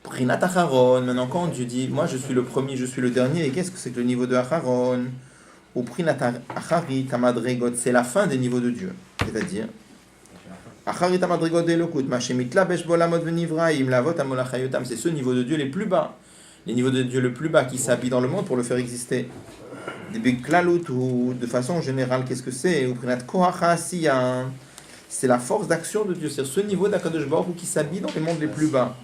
Prinat Acharon, maintenant quand Dieu dit, moi je suis le premier, je suis le dernier, et qu'est-ce que c'est que le niveau de Acharon? Ou Prinat Acharit Amadregot, c'est la fin des niveaux de Dieu. C'est-à-dire, Acharit Amadregot Elokut, Mashemit Besh Bolamot Venivraim, Lavot Amolachayotam, c'est ce niveau de Dieu les plus bas. Les niveaux de Dieu le plus bas qui s'habillent dans le monde pour le faire exister. De façon générale, qu'est-ce que c'est? C'est la force d'action de Dieu. C'est ce niveau d'Akadosh Baruch Hu qui s'habille dans les mondes les plus bas.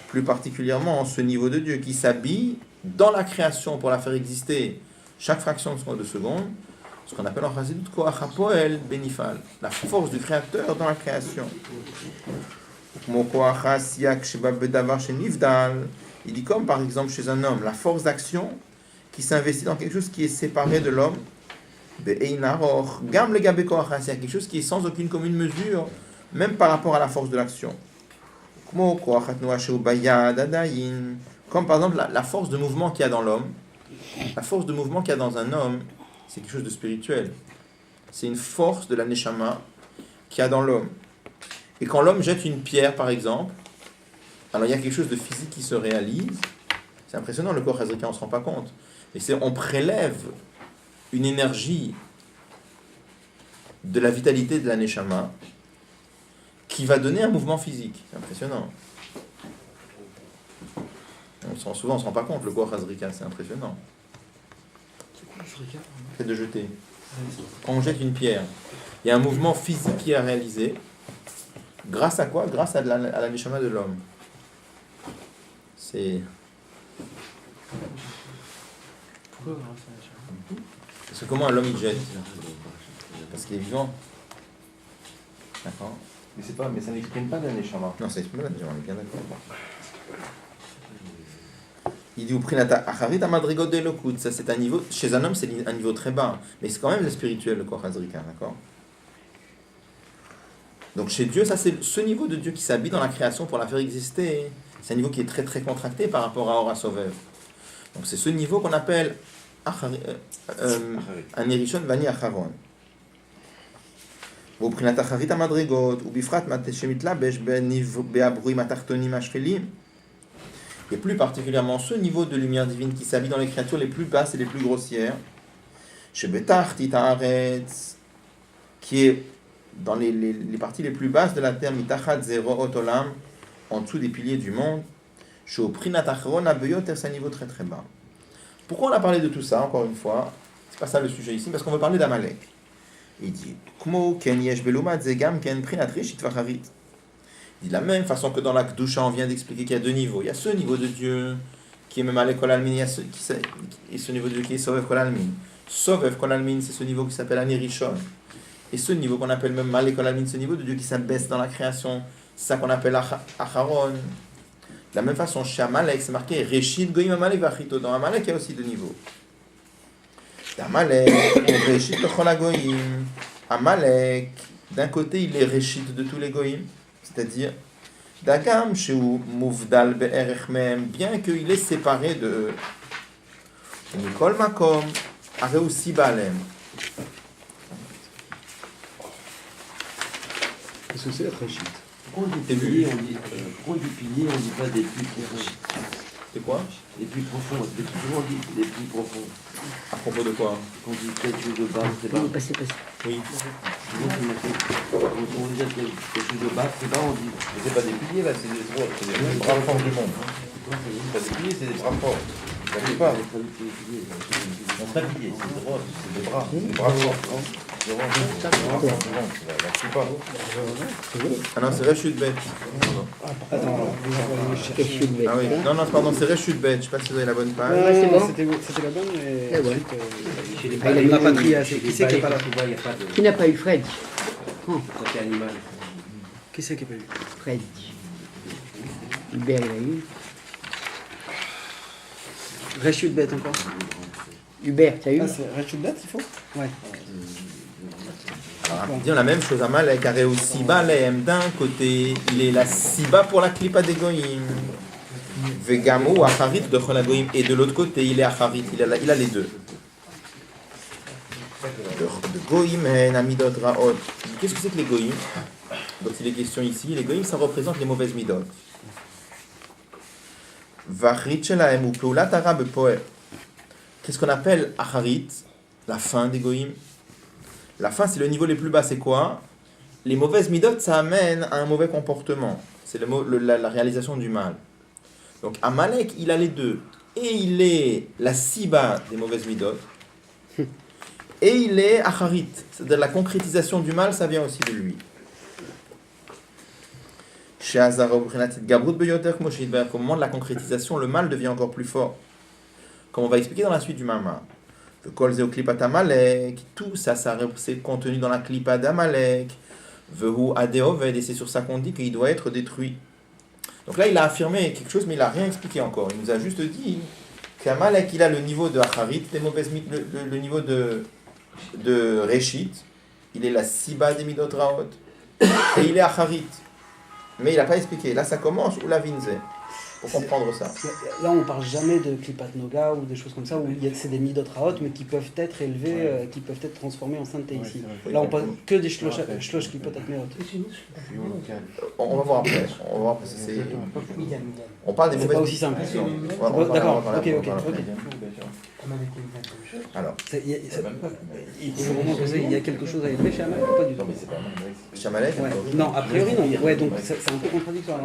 Plus particulièrement, ce niveau de Dieu qui s'habille dans la création pour la faire exister chaque fraction de seconde, ce qu'on appelle en Chassidut Koach HaPoel Benifal, la force du Créateur dans la création. Il dit comme par exemple chez un homme, la force d'action qui s'investit dans quelque chose qui est séparé de l'homme. Il y a quelque chose qui est sans aucune commune mesure, même par rapport à la force de l'action. Comme par exemple la force de mouvement qu'il y a dans l'homme. La force de mouvement qu'il y a dans un homme, c'est quelque chose de spirituel. C'est une force de la neshama qu'il y a dans l'homme. Et quand l'homme jette une pierre, par exemple, alors il y a quelque chose de physique qui se réalise. C'est impressionnant, le corps chazrika, on ne se rend pas compte. Mais on prélève une énergie de la vitalité de la neshama qui va donner un mouvement physique. C'est impressionnant. souvent on ne se rend pas compte, le Koach Hazrika, c'est impressionnant. Le fait de jeter. Quand on jette une pierre, il y a un mouvement physique qui est réalisé. Grâce à quoi? Grâce à la neshama de l'homme. C'est... Pourquoi grâce à la neshama? Parce que comment un homme il jette? Parce qu'il est vivant. D'accord. Mais ça n'exprime pas la neshama. Non, ça n'exprime pas la neshama, on est bien d'accord. Il dit Uprinata Acharit Amadrigot de Elokut. Ça, c'est un niveau. Chez un homme, c'est un niveau très bas. Mais c'est quand même le spirituel, le Koach Hazrika, d'accord? Donc chez Dieu, ça, c'est ce niveau de Dieu qui s'habille dans la création pour la faire exister. C'est un niveau qui est très très contracté par rapport à Ora Sovev. Donc c'est ce niveau qu'on appelle un Erishon Vani Acharon. Uprinata Acharit Amadrigot, Ubifrat Mateshemit Labesh Beabruim Atartonim Ashkelim. Et plus particulièrement ce niveau de lumière divine qui s'habille dans les créatures les plus basses et les plus grossières, chez Betachtit Haaretz, qui est dans les parties les plus basses de la terre, Mitachat Zero Otolam, en dessous des piliers du monde, chez Oprinat Acharon Abeyoter, c'est un niveau très très bas. Pourquoi on a parlé de tout ça, encore une fois? C'est pas ça le sujet ici, parce qu'on veut parler d'Amalek. Il dit Kmo Ken Yesh Belumad Zegam Ken Prinat Rishit Vacharit. De la même façon que dans la Kedusha, on vient d'expliquer qu'il y a deux niveaux. Il y a ce niveau de Dieu qui est même Malek Kol Almin, et ce niveau de Dieu qui est Sovev Kol Almin. Sovev Kol Almin, c'est ce niveau qui s'appelle Anirishon. Et ce niveau qu'on appelle même Malek Kol Almin, ce niveau de Dieu qui s'abaisse dans la création, c'est ça qu'on appelle Acharon. De la même façon, chez Amalek, c'est marqué Reshit Goyim Amalek Vachito. Dans Amalek, il y a aussi deux niveaux. Amalek, Reshit Lechol HaGoyim. Amalek, d'un côté, il est Reshit de tous les Goyim. C'est-à-dire, Dagam chez Mouvdal Be'erech Mem, bien qu'il est séparé de eux. Nikol Makom, avait aussi Balem. Qu'est-ce que c'est la Reshit? Pourquoi on dit pilier, on dit pas des puits profonds? C'est quoi? Les puits profonds, souvent on dit les puits profonds. À propos de quoi? Quand on dit quelque chose de bas, c'est bas. Passez. Oui. Souvent c'est marqué. Quand on dit quelque chose de bas, c'est bas, on dit. Mais c'est pas des piliers là, c'est des bras forts du monde. C'est pas des piliers, c'est des bras forts. Ça ne pas. On serait piliers, c'est des bras forts. Ah non, c'est Reshut Bet. Attends, Ah oui, non, pardon, c'est Reshut Bet. Je sais pas si vous avez la bonne page. Ouais, c'est bon. C'était la bonne, mais Eh ouais. ensuite, il n'a pas pris assez. Qui c'est qui n'est pas là? Qui n'a pas eu Fred? Côté animal. Qui c'est qui n'a pas eu? Fred. Hubert, il a eu. Reshut bête encore. Hubert, tu as eu? Ah, c'est Reshut bête, il faut? Ouais. Alors, on dit la même chose à Malek, car aussi Balem, d'un côté, il est la Siba pour la Klipa des Goïm. Vegamo, Acharit de Cholagoïm, et de l'autre côté, il est Acharit, il a les deux. De Goïm et Namidot Raot. Qu'est-ce que c'est que les Goïm? Donc, il est question ici, les Goïm, ça représente les mauvaises Midot. Vachrit Shelaem ou Peulat Arabe Poer. Qu'est-ce qu'on appelle Acharit? La fin des Goïm. La fin, c'est le niveau le plus bas. C'est quoi? Les mauvaises midot, ça amène à un mauvais comportement. C'est la réalisation du mal. Donc, Amalek, il a les deux. Et il est la siba des mauvaises midot. Et il est acharit. C'est-à-dire la concrétisation du mal, ça vient aussi de lui. Chez Hazara, au moment de la concrétisation, le mal devient encore plus fort. Comme on va expliquer dans la suite du Mama. Le kol zeo klipat Amalek, tout ça, c'est contenu dans la klipa d'Amalek. Vehu adeoved, et c'est sur ça qu'on dit qu'il doit être détruit. Donc là, il a affirmé quelque chose, mais il n'a rien expliqué encore. Il nous a juste dit qu'Amalek, il a le niveau de Acharit, les mauvaises le niveau de Reshit. Il est la Siba des Midot Raot. Et il est Acharit. Mais il n'a pas expliqué. Là, ça commence ou la Vinze. Pour comprendre ça. Là, on parle jamais de Klipat Noga ou des choses comme ça, où c'est des midot raot, mais qui peuvent être élevés, qui peuvent être transformés en sainteté ici. Là, on parle que des shlosh Klipat Atmeot. On va voir après. On parle des C'est mauvaises... pas aussi simple. D'accord, ok. Alors, il y a quelque chose à élever chez Amalek ou pas du tout? Chamalek, Non, a priori, non. Ouais, donc c'est un peu contradictoire.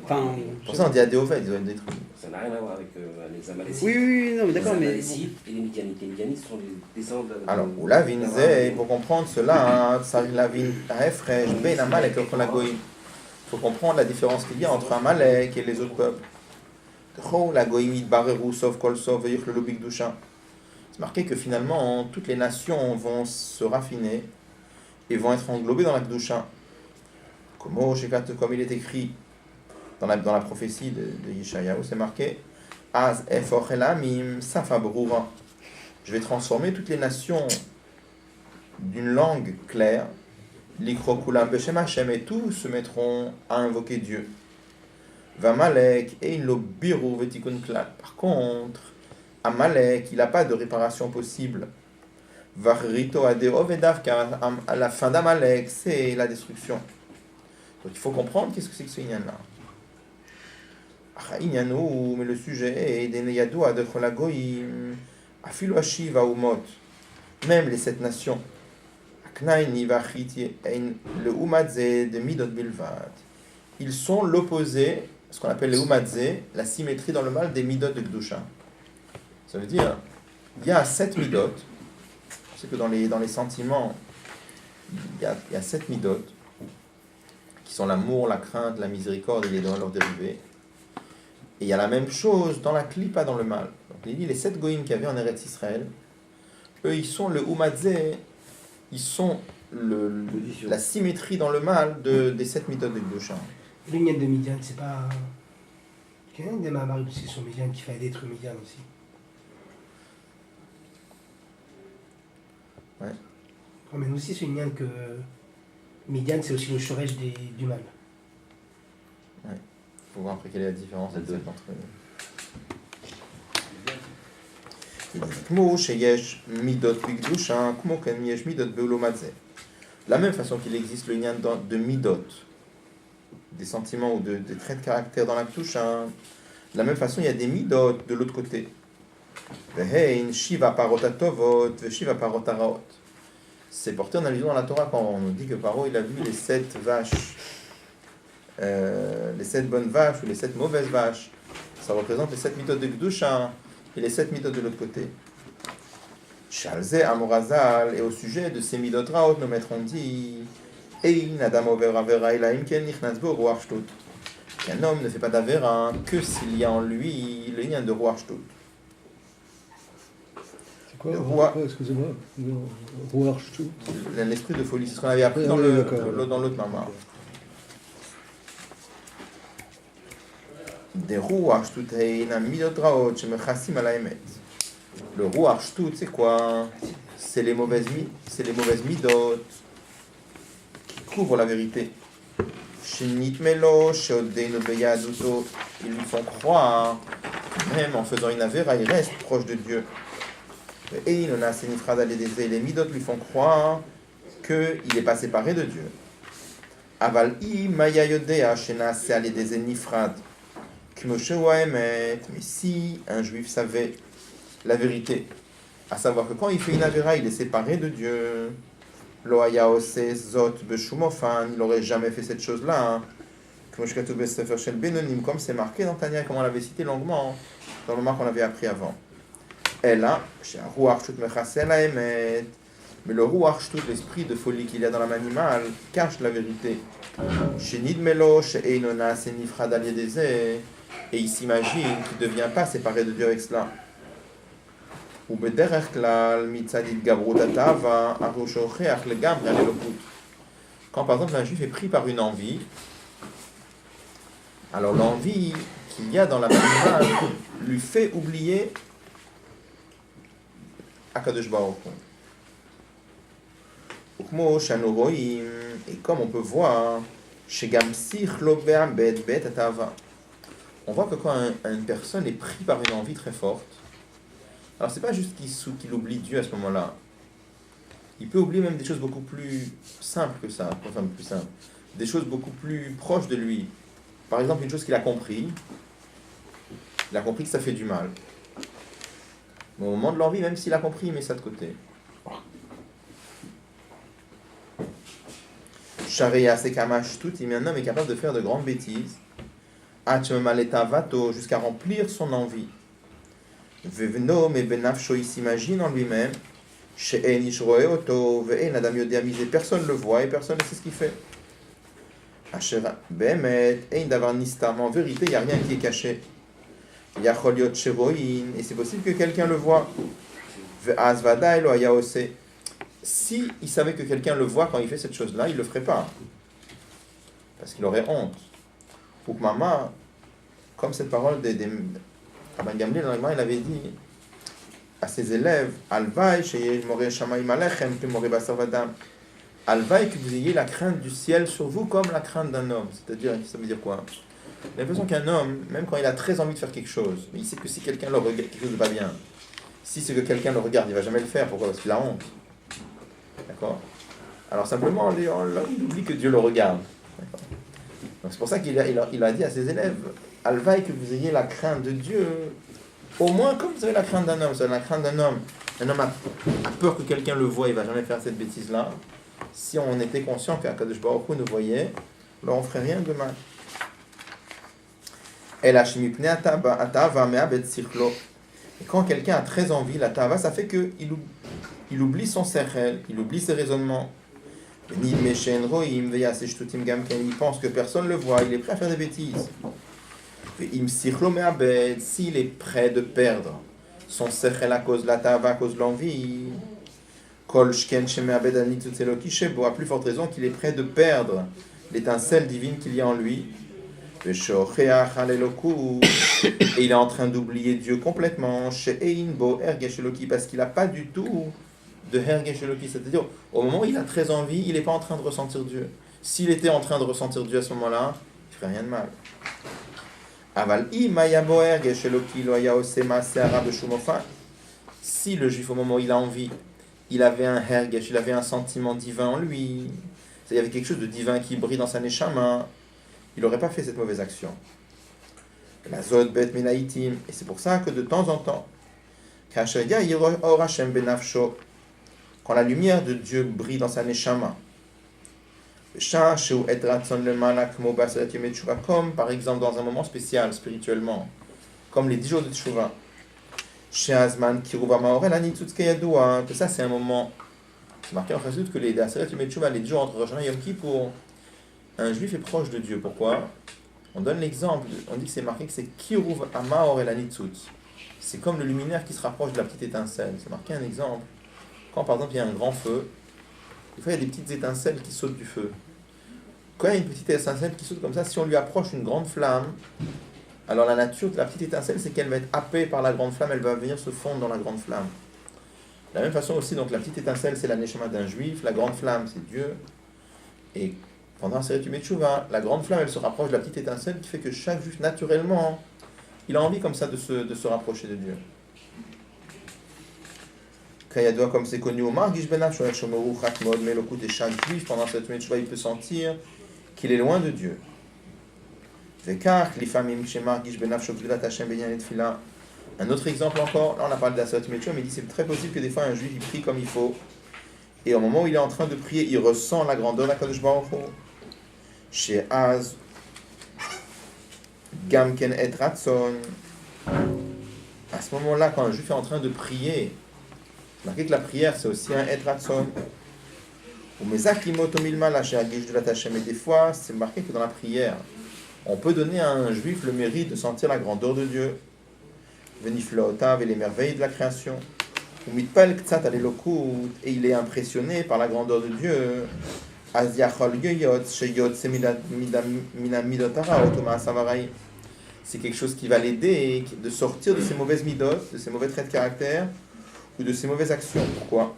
Enfin, pour ça, on dit Adéoved, ils ont été détruits. Ça n'a rien à voir avec les Amalécites. Oui, non, mais d'accord, mais. Les Amalécites et les Midianites. Les Midianites sont les descendants de. Alors, ou la vinze, pour comprendre cela, la vin refresh, ben Amalek, la goïm. Il faut comprendre la différence qu'il y a entre Amalek et les autres peuples. La goïm barerou, sauf kol sauf, le lobik douchin. C'est marqué que finalement, toutes les nations vont se raffiner et vont être englobées dans la Kedusha. Comme il est écrit dans la prophétie de Yeshayahu, c'est marqué Az efor elamim safa berura. Je vais transformer toutes les nations d'une langue claire, likro kulam beshem Hashem, et tous se mettront à invoquer Dieu. Vamalek ein lo biru vetikun klal. Par contre, Amalek, il n'a pas de réparation possible. Varito adeovedav, car à la fin d'Amalek, c'est la destruction. Donc il faut comprendre qu'est-ce que c'est que ce Inyan-là. Mais le sujet est d'Eneyadou adechol hagoyim, afilu hashiv haumot, même les 7 nations. Aknaini vachiti ein le umadze de midot bilvat. Ils sont l'opposé, ce qu'on appelle le umadze, la symétrie dans le mal des midot de Kedusha. Ça veut dire, il y a 7 midot. Je sais que dans les sentiments, il y a 7 midot, qui sont l'amour, la crainte, la miséricorde et les leurs dérivés. Et il y a la même chose dans la klipa, dans le mal. Donc il dit, les 7 goïms qu'il y avait en Eretz Israël, eux, ils sont le umadze, ils sont la symétrie dans le mal des 7 midot de Kedusha. L'union de Midian, c'est pas... Il y a un des Mahamari aussi sur Midian qui fait détruire Midian aussi. Ouais. On mène aussi ce lien que Midian, c'est aussi le shoresh du mal. Ouais. Il faut voir après quelle est la différence entre eux. La même façon qu'il existe le lien de midot, des sentiments ou des traits de caractère dans la Kedusha, de la même façon il y a des midot de l'autre côté. C'est porté en allusion dans la Torah quand on nous dit que Paro il a vu les 7 vaches, les 7 bonnes vaches ou les 7 mauvaises vaches. Ça représente les 7 midot de Kedusha et les 7 midot de l'autre côté. Shalze Amorazal, et au sujet de ces midot raot, nos maîtres ont dit Ein over avera elaim ken nichnas bo ruach shtut. Qu'un homme ne fait pas d'avera que s'il y a en lui le lien de ruach shtut. Excusez-moi, ruach shtut. L'esprit de folie, c'est ce qu'on avait appris dans l'autre mamar. Des ruach shtut heina midot raot shemechassim al haemet. Le ruach shtut, c'est quoi? C'est les mauvaises midot qui couvrent la vérité. Shinit melo sheodeinu beyaduto, ils lui font croire, même en faisant une avera, il reste proche de Dieu. Et les midot lui font croire qu'il n'est pas séparé de Dieu. Aval i maya yodea shenase aledeze nifrad kmoshewa emet. Mais si un juif savait la vérité, à savoir que quand il fait une avera, il est séparé de Dieu. Lo haya ose zot beshumofan, il n'aurait jamais fait cette chose-là. Comme c'est marqué dans Tania, comme on l'avait cité longuement dans le moment qu'on avait appris avant. Et là, mais le ruach shtut, l'esprit de folie qu'il y a dans l'âme animale, cache la vérité. Et il s'imagine qu'il ne devient pas séparé de Dieu avec cela. Quand par exemple un juif est pris par une envie, alors l'envie qu'il y a dans la animale lui fait oublier Akadosh Baruch Hu. Et comme on peut voir, on voit que quand une personne est prise par une envie très forte, alors c'est pas juste qu'il oublie Dieu à ce moment-là. Il peut oublier même des choses beaucoup plus simples que ça, enfin plus simples, des choses beaucoup plus proches de lui. Par exemple, une chose qu'il a compris, il a compris que ça fait du mal. Mais au moment de l'envie, même s'il a compris, il met ça de côté. Sharia Sekamash tout, un homme est capable de faire de grandes bêtises. jusqu'à remplir son envie. Vevno me benafsho, il s'imagine en lui-même. Personne ne le voit et personne ne sait ce qu'il fait. En vérité, il n'y a rien qui est caché. Et c'est possible que quelqu'un le voit. Si il savait que quelqu'un le voit quand il fait cette chose-là, il ne le ferait pas. Parce qu'il aurait honte. Pour maman, comme cette parole Rabban Gamliel, il avait dit à ses élèves, Alvaï, Alvaï, que vous ayez la crainte du ciel sur vous comme la crainte d'un homme. C'est-à-dire, ça veut dire quoi? J'ai l'impression qu'un homme, même quand il a très envie de faire quelque chose, mais il sait que si quelqu'un le regarde, quelque chose ne va bien, si c'est que quelqu'un le regarde, il ne va jamais le faire. Pourquoi? Parce qu'il a honte. D'accord? Alors simplement, il oublie que Dieu le regarde. D'accord? Donc c'est pour ça qu'il a dit à ses élèves, Alvaï, que vous ayez la crainte de Dieu, au moins comme vous avez la crainte d'un homme. C'est la crainte d'un homme. Un homme a peur que quelqu'un le voie, il ne va jamais faire cette bêtise-là. Si on était conscient qu'Akadosh Baruch Hu nous voyait, alors on ne ferait rien de mal. Et quand quelqu'un a très envie, la tava, ça fait qu'il oublie son sechel, il oublie ses raisonnements. Il pense que personne ne le voit, il est prêt à faire des bêtises. S'il est prêt de perdre son sechel à cause de la tava, à cause de l'envie, à plus forte raison qu'il est prêt de perdre l'étincelle divine qu'il y a en lui. Et il est en train d'oublier Dieu complètement, parce qu'il n'a pas du tout de hergesh Eloki, c'est-à-dire au moment où il a très envie, il n'est pas en train de ressentir Dieu. S'il était en train de ressentir Dieu à ce moment-là, il ne ferait rien de mal. Si le juif, au moment où il a envie, il avait un hergesh, il avait un sentiment divin en lui, il y avait quelque chose de divin qui brille dans sa neshama, il n'aurait pas fait cette mauvaise action. La zod bet minaitim, et c'est pour ça que de temps en temps, quand la lumière de Dieu brille dans sa neshama, comme par exemple dans un moment spécial spirituellement, comme les 10 jours de Teshuvah, que ça c'est un moment, c'est marqué en Chassidut que les 10 jours entre Rosh Hashanah et Yom Kippour, un juif est proche de Dieu. Pourquoi? On donne l'exemple, on dit que c'est marqué que c'est Kiruv Amaor El Anitzut. C'est comme le luminaire qui se rapproche de la petite étincelle. C'est marqué un exemple. Quand par exemple il y a un grand feu, des fois il y a des petites étincelles qui sautent du feu. Quand il y a une petite étincelle qui saute comme ça, si on lui approche une grande flamme, alors la nature de la petite étincelle, c'est qu'elle va être happée par la grande flamme, elle va venir se fondre dans la grande flamme. De la même façon aussi, donc la petite étincelle, c'est la neshama d'un juif, la grande flamme, c'est Dieu. Et pendant la série du Teshuvah, la grande flamme, elle se rapproche de la petite étincelle qui fait que chaque juif, naturellement, il a envie comme ça de se rapprocher de Dieu. Kayadua, comme c'est connu au Margish Benach, mais le coup de chaque juif, pendant cette Teshuvah, il peut sentir qu'il est loin de Dieu. Un autre exemple encore, là on a parlé de la Seret Teshuvah, mais il dit c'est très possible que des fois un juif il prie comme il faut, et au moment où il est en train de prier, il ressent la grandeur de la Kadosh Baruch Hu. Chez Az, Gamken et Ratson. À ce moment-là, quand un juif est en train de prier, c'est marqué que la prière c'est aussi un et Ratson. Ou Mezakimot Omilma, la Sheagish de la Tachem, et des fois c'est marqué que dans la prière, on peut donner à un juif le mérite de sentir la grandeur de Dieu, Veniflaotav et les merveilles de la création. Et il est impressionné par la grandeur de Dieu. C'est quelque chose qui va l'aider de sortir de ses mauvaises midot, de ses mauvais traits de caractère ou de ses mauvaises actions. Pourquoi?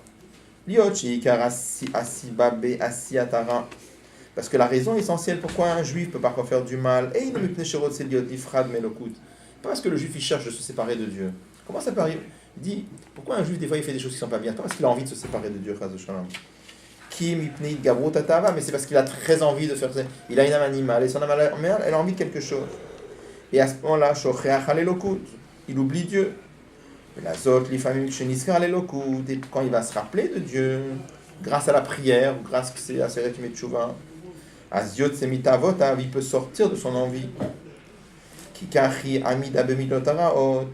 Parce que la raison essentielle pourquoi un juif ne peut pas faire du mal, pas parce que le juif il cherche de se séparer de Dieu. Comment ça peut arriver? Il dit, pourquoi un juif des fois il fait des choses qui ne sont pas bien? Pas parce qu'il a envie de se séparer de Dieu, mais c'est parce qu'il a très envie de faire ça. Il a une âme animale, et son âme animale, elle a envie de quelque chose. Et à ce moment-là, il oublie Dieu. Et quand il va se rappeler de Dieu, grâce à la prière, grâce à Seret Teshuvah, il peut sortir de son envie. Kikachi Amida Bemidot Araot.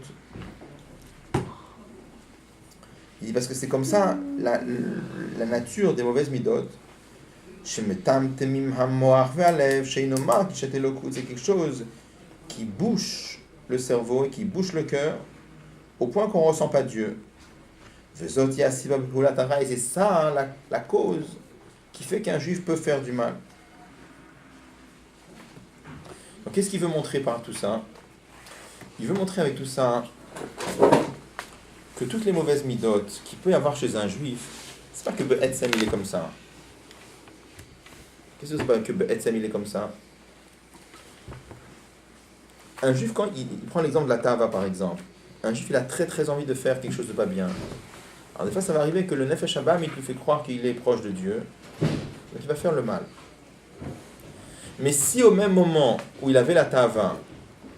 Il dit parce que c'est comme ça la nature des mauvaises midot. C'est quelque chose qui bouche le cerveau et qui bouche le cœur au point qu'on ne ressent pas Dieu. Et c'est ça la cause qui fait qu'un juif peut faire du mal. Donc qu'est-ce qu'il veut montrer par tout ça? Il veut montrer avec tout ça que toutes les mauvaises midot qu'il peut y avoir chez un juif, c'est pas que Be'etzem il est comme ça. Qu'est-ce que c'est pas que Be'etzem il est comme ça? Un juif, quand il prend l'exemple de la tava par exemple, un juif il a très très envie de faire quelque chose de pas bien. Alors des fois ça va arriver que le Nefesh Habam il lui fait croire qu'il est proche de Dieu, donc il va faire le mal. Mais si au même moment où il avait la tava,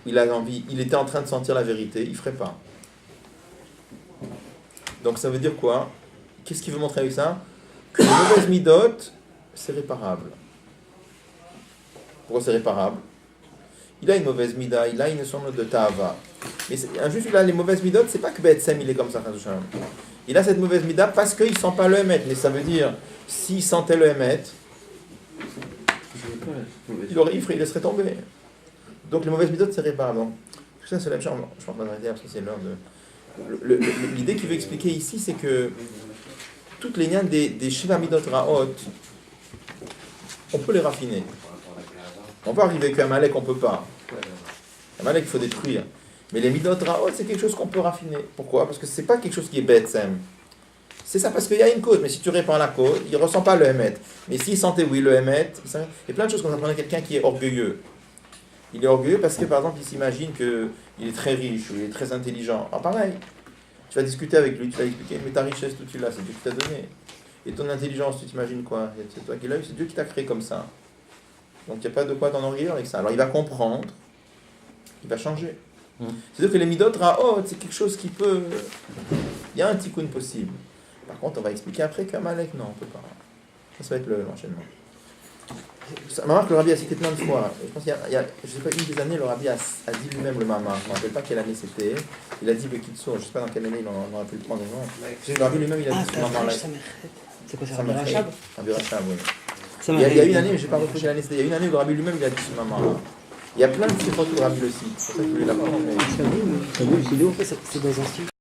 il a envie, il était en train de sentir la vérité, il ne ferait pas. Donc ça veut dire quoi? Qu'est-ce qu'il veut montrer avec ça? Que les mauvaises midot, c'est réparable. Pourquoi c'est réparable? Il a une mauvaise mida, il a une sorte de tava. Mais un juif, il a les mauvaises midot, c'est pas que Be'etzem il est comme ça. Il a cette mauvaise mida parce qu'il ne sent pas le Emet. Mais ça veut dire, s'il sentait le Emet, il laisserait tomber. Donc les mauvaises midot, c'est réparable. Donc, tout ça, c'est la chambre. Je pense que c'est l'heure de... L'idée qu'il veut expliquer ici, c'est que toutes les liens des Shiva Midot Raot, on peut les raffiner. On peut arriver qu'un Amalek, on ne peut pas. Un Amalek, il faut détruire. Mais les Midot Raot, c'est quelque chose qu'on peut raffiner. Pourquoi? Parce que ce n'est pas quelque chose qui est Be'etzem. C'est ça, parce qu'il y a une cause. Mais si tu répands la cause, il ne ressent pas le Emet. Mais s'il sentait, oui, le Emet, il y a plein de choses qu'on apprend à quelqu'un qui est orgueilleux. Il est orgueilleux parce que, par exemple, il s'imagine qu'il est très riche ou il est très intelligent. Ah, pareil. Tu vas discuter avec lui, tu vas expliquer, mais ta richesse, tout tu l'as, c'est Dieu qui t'a donné. Et ton intelligence, tu t'imagines quoi? C'est toi qui l'as eu, c'est Dieu qui t'a créé comme ça. Donc, il n'y a pas de quoi t'enorgueillir avec ça. Alors, il va comprendre, il va changer. C'est-à-dire que les midot raot, c'est quelque chose qui peut... Il y a un tikkun possible. Par contre, on va expliquer après qu'Amalek, non, on ne peut pas. Ça va être l'enchaînement. Mamar que le Rabbi a cité plein de fois. Je pense qu'il y a je ne sais pas, une des années, le Rabbi a dit lui-même le Mamar. Je ne me rappelle pas quelle année c'était. Il a dit Bekitsour. Je ne sais pas dans quelle année il en aurait pu le prendre. Le Rabbi lui-même, il a dit ce Mamar-là. C'est quoi ça? Un Rachab? Un Rachab, oui. Il y a une année, mais je n'ai pas retrouvé quelle année c'était. Il y a une année où le Rabbi lui-même, il a dit ce Mamar-là. Il y a plein de ces photos où le Rabbi le cite. C'est pour ça que je voulais l'apprendre. C'est dans un style.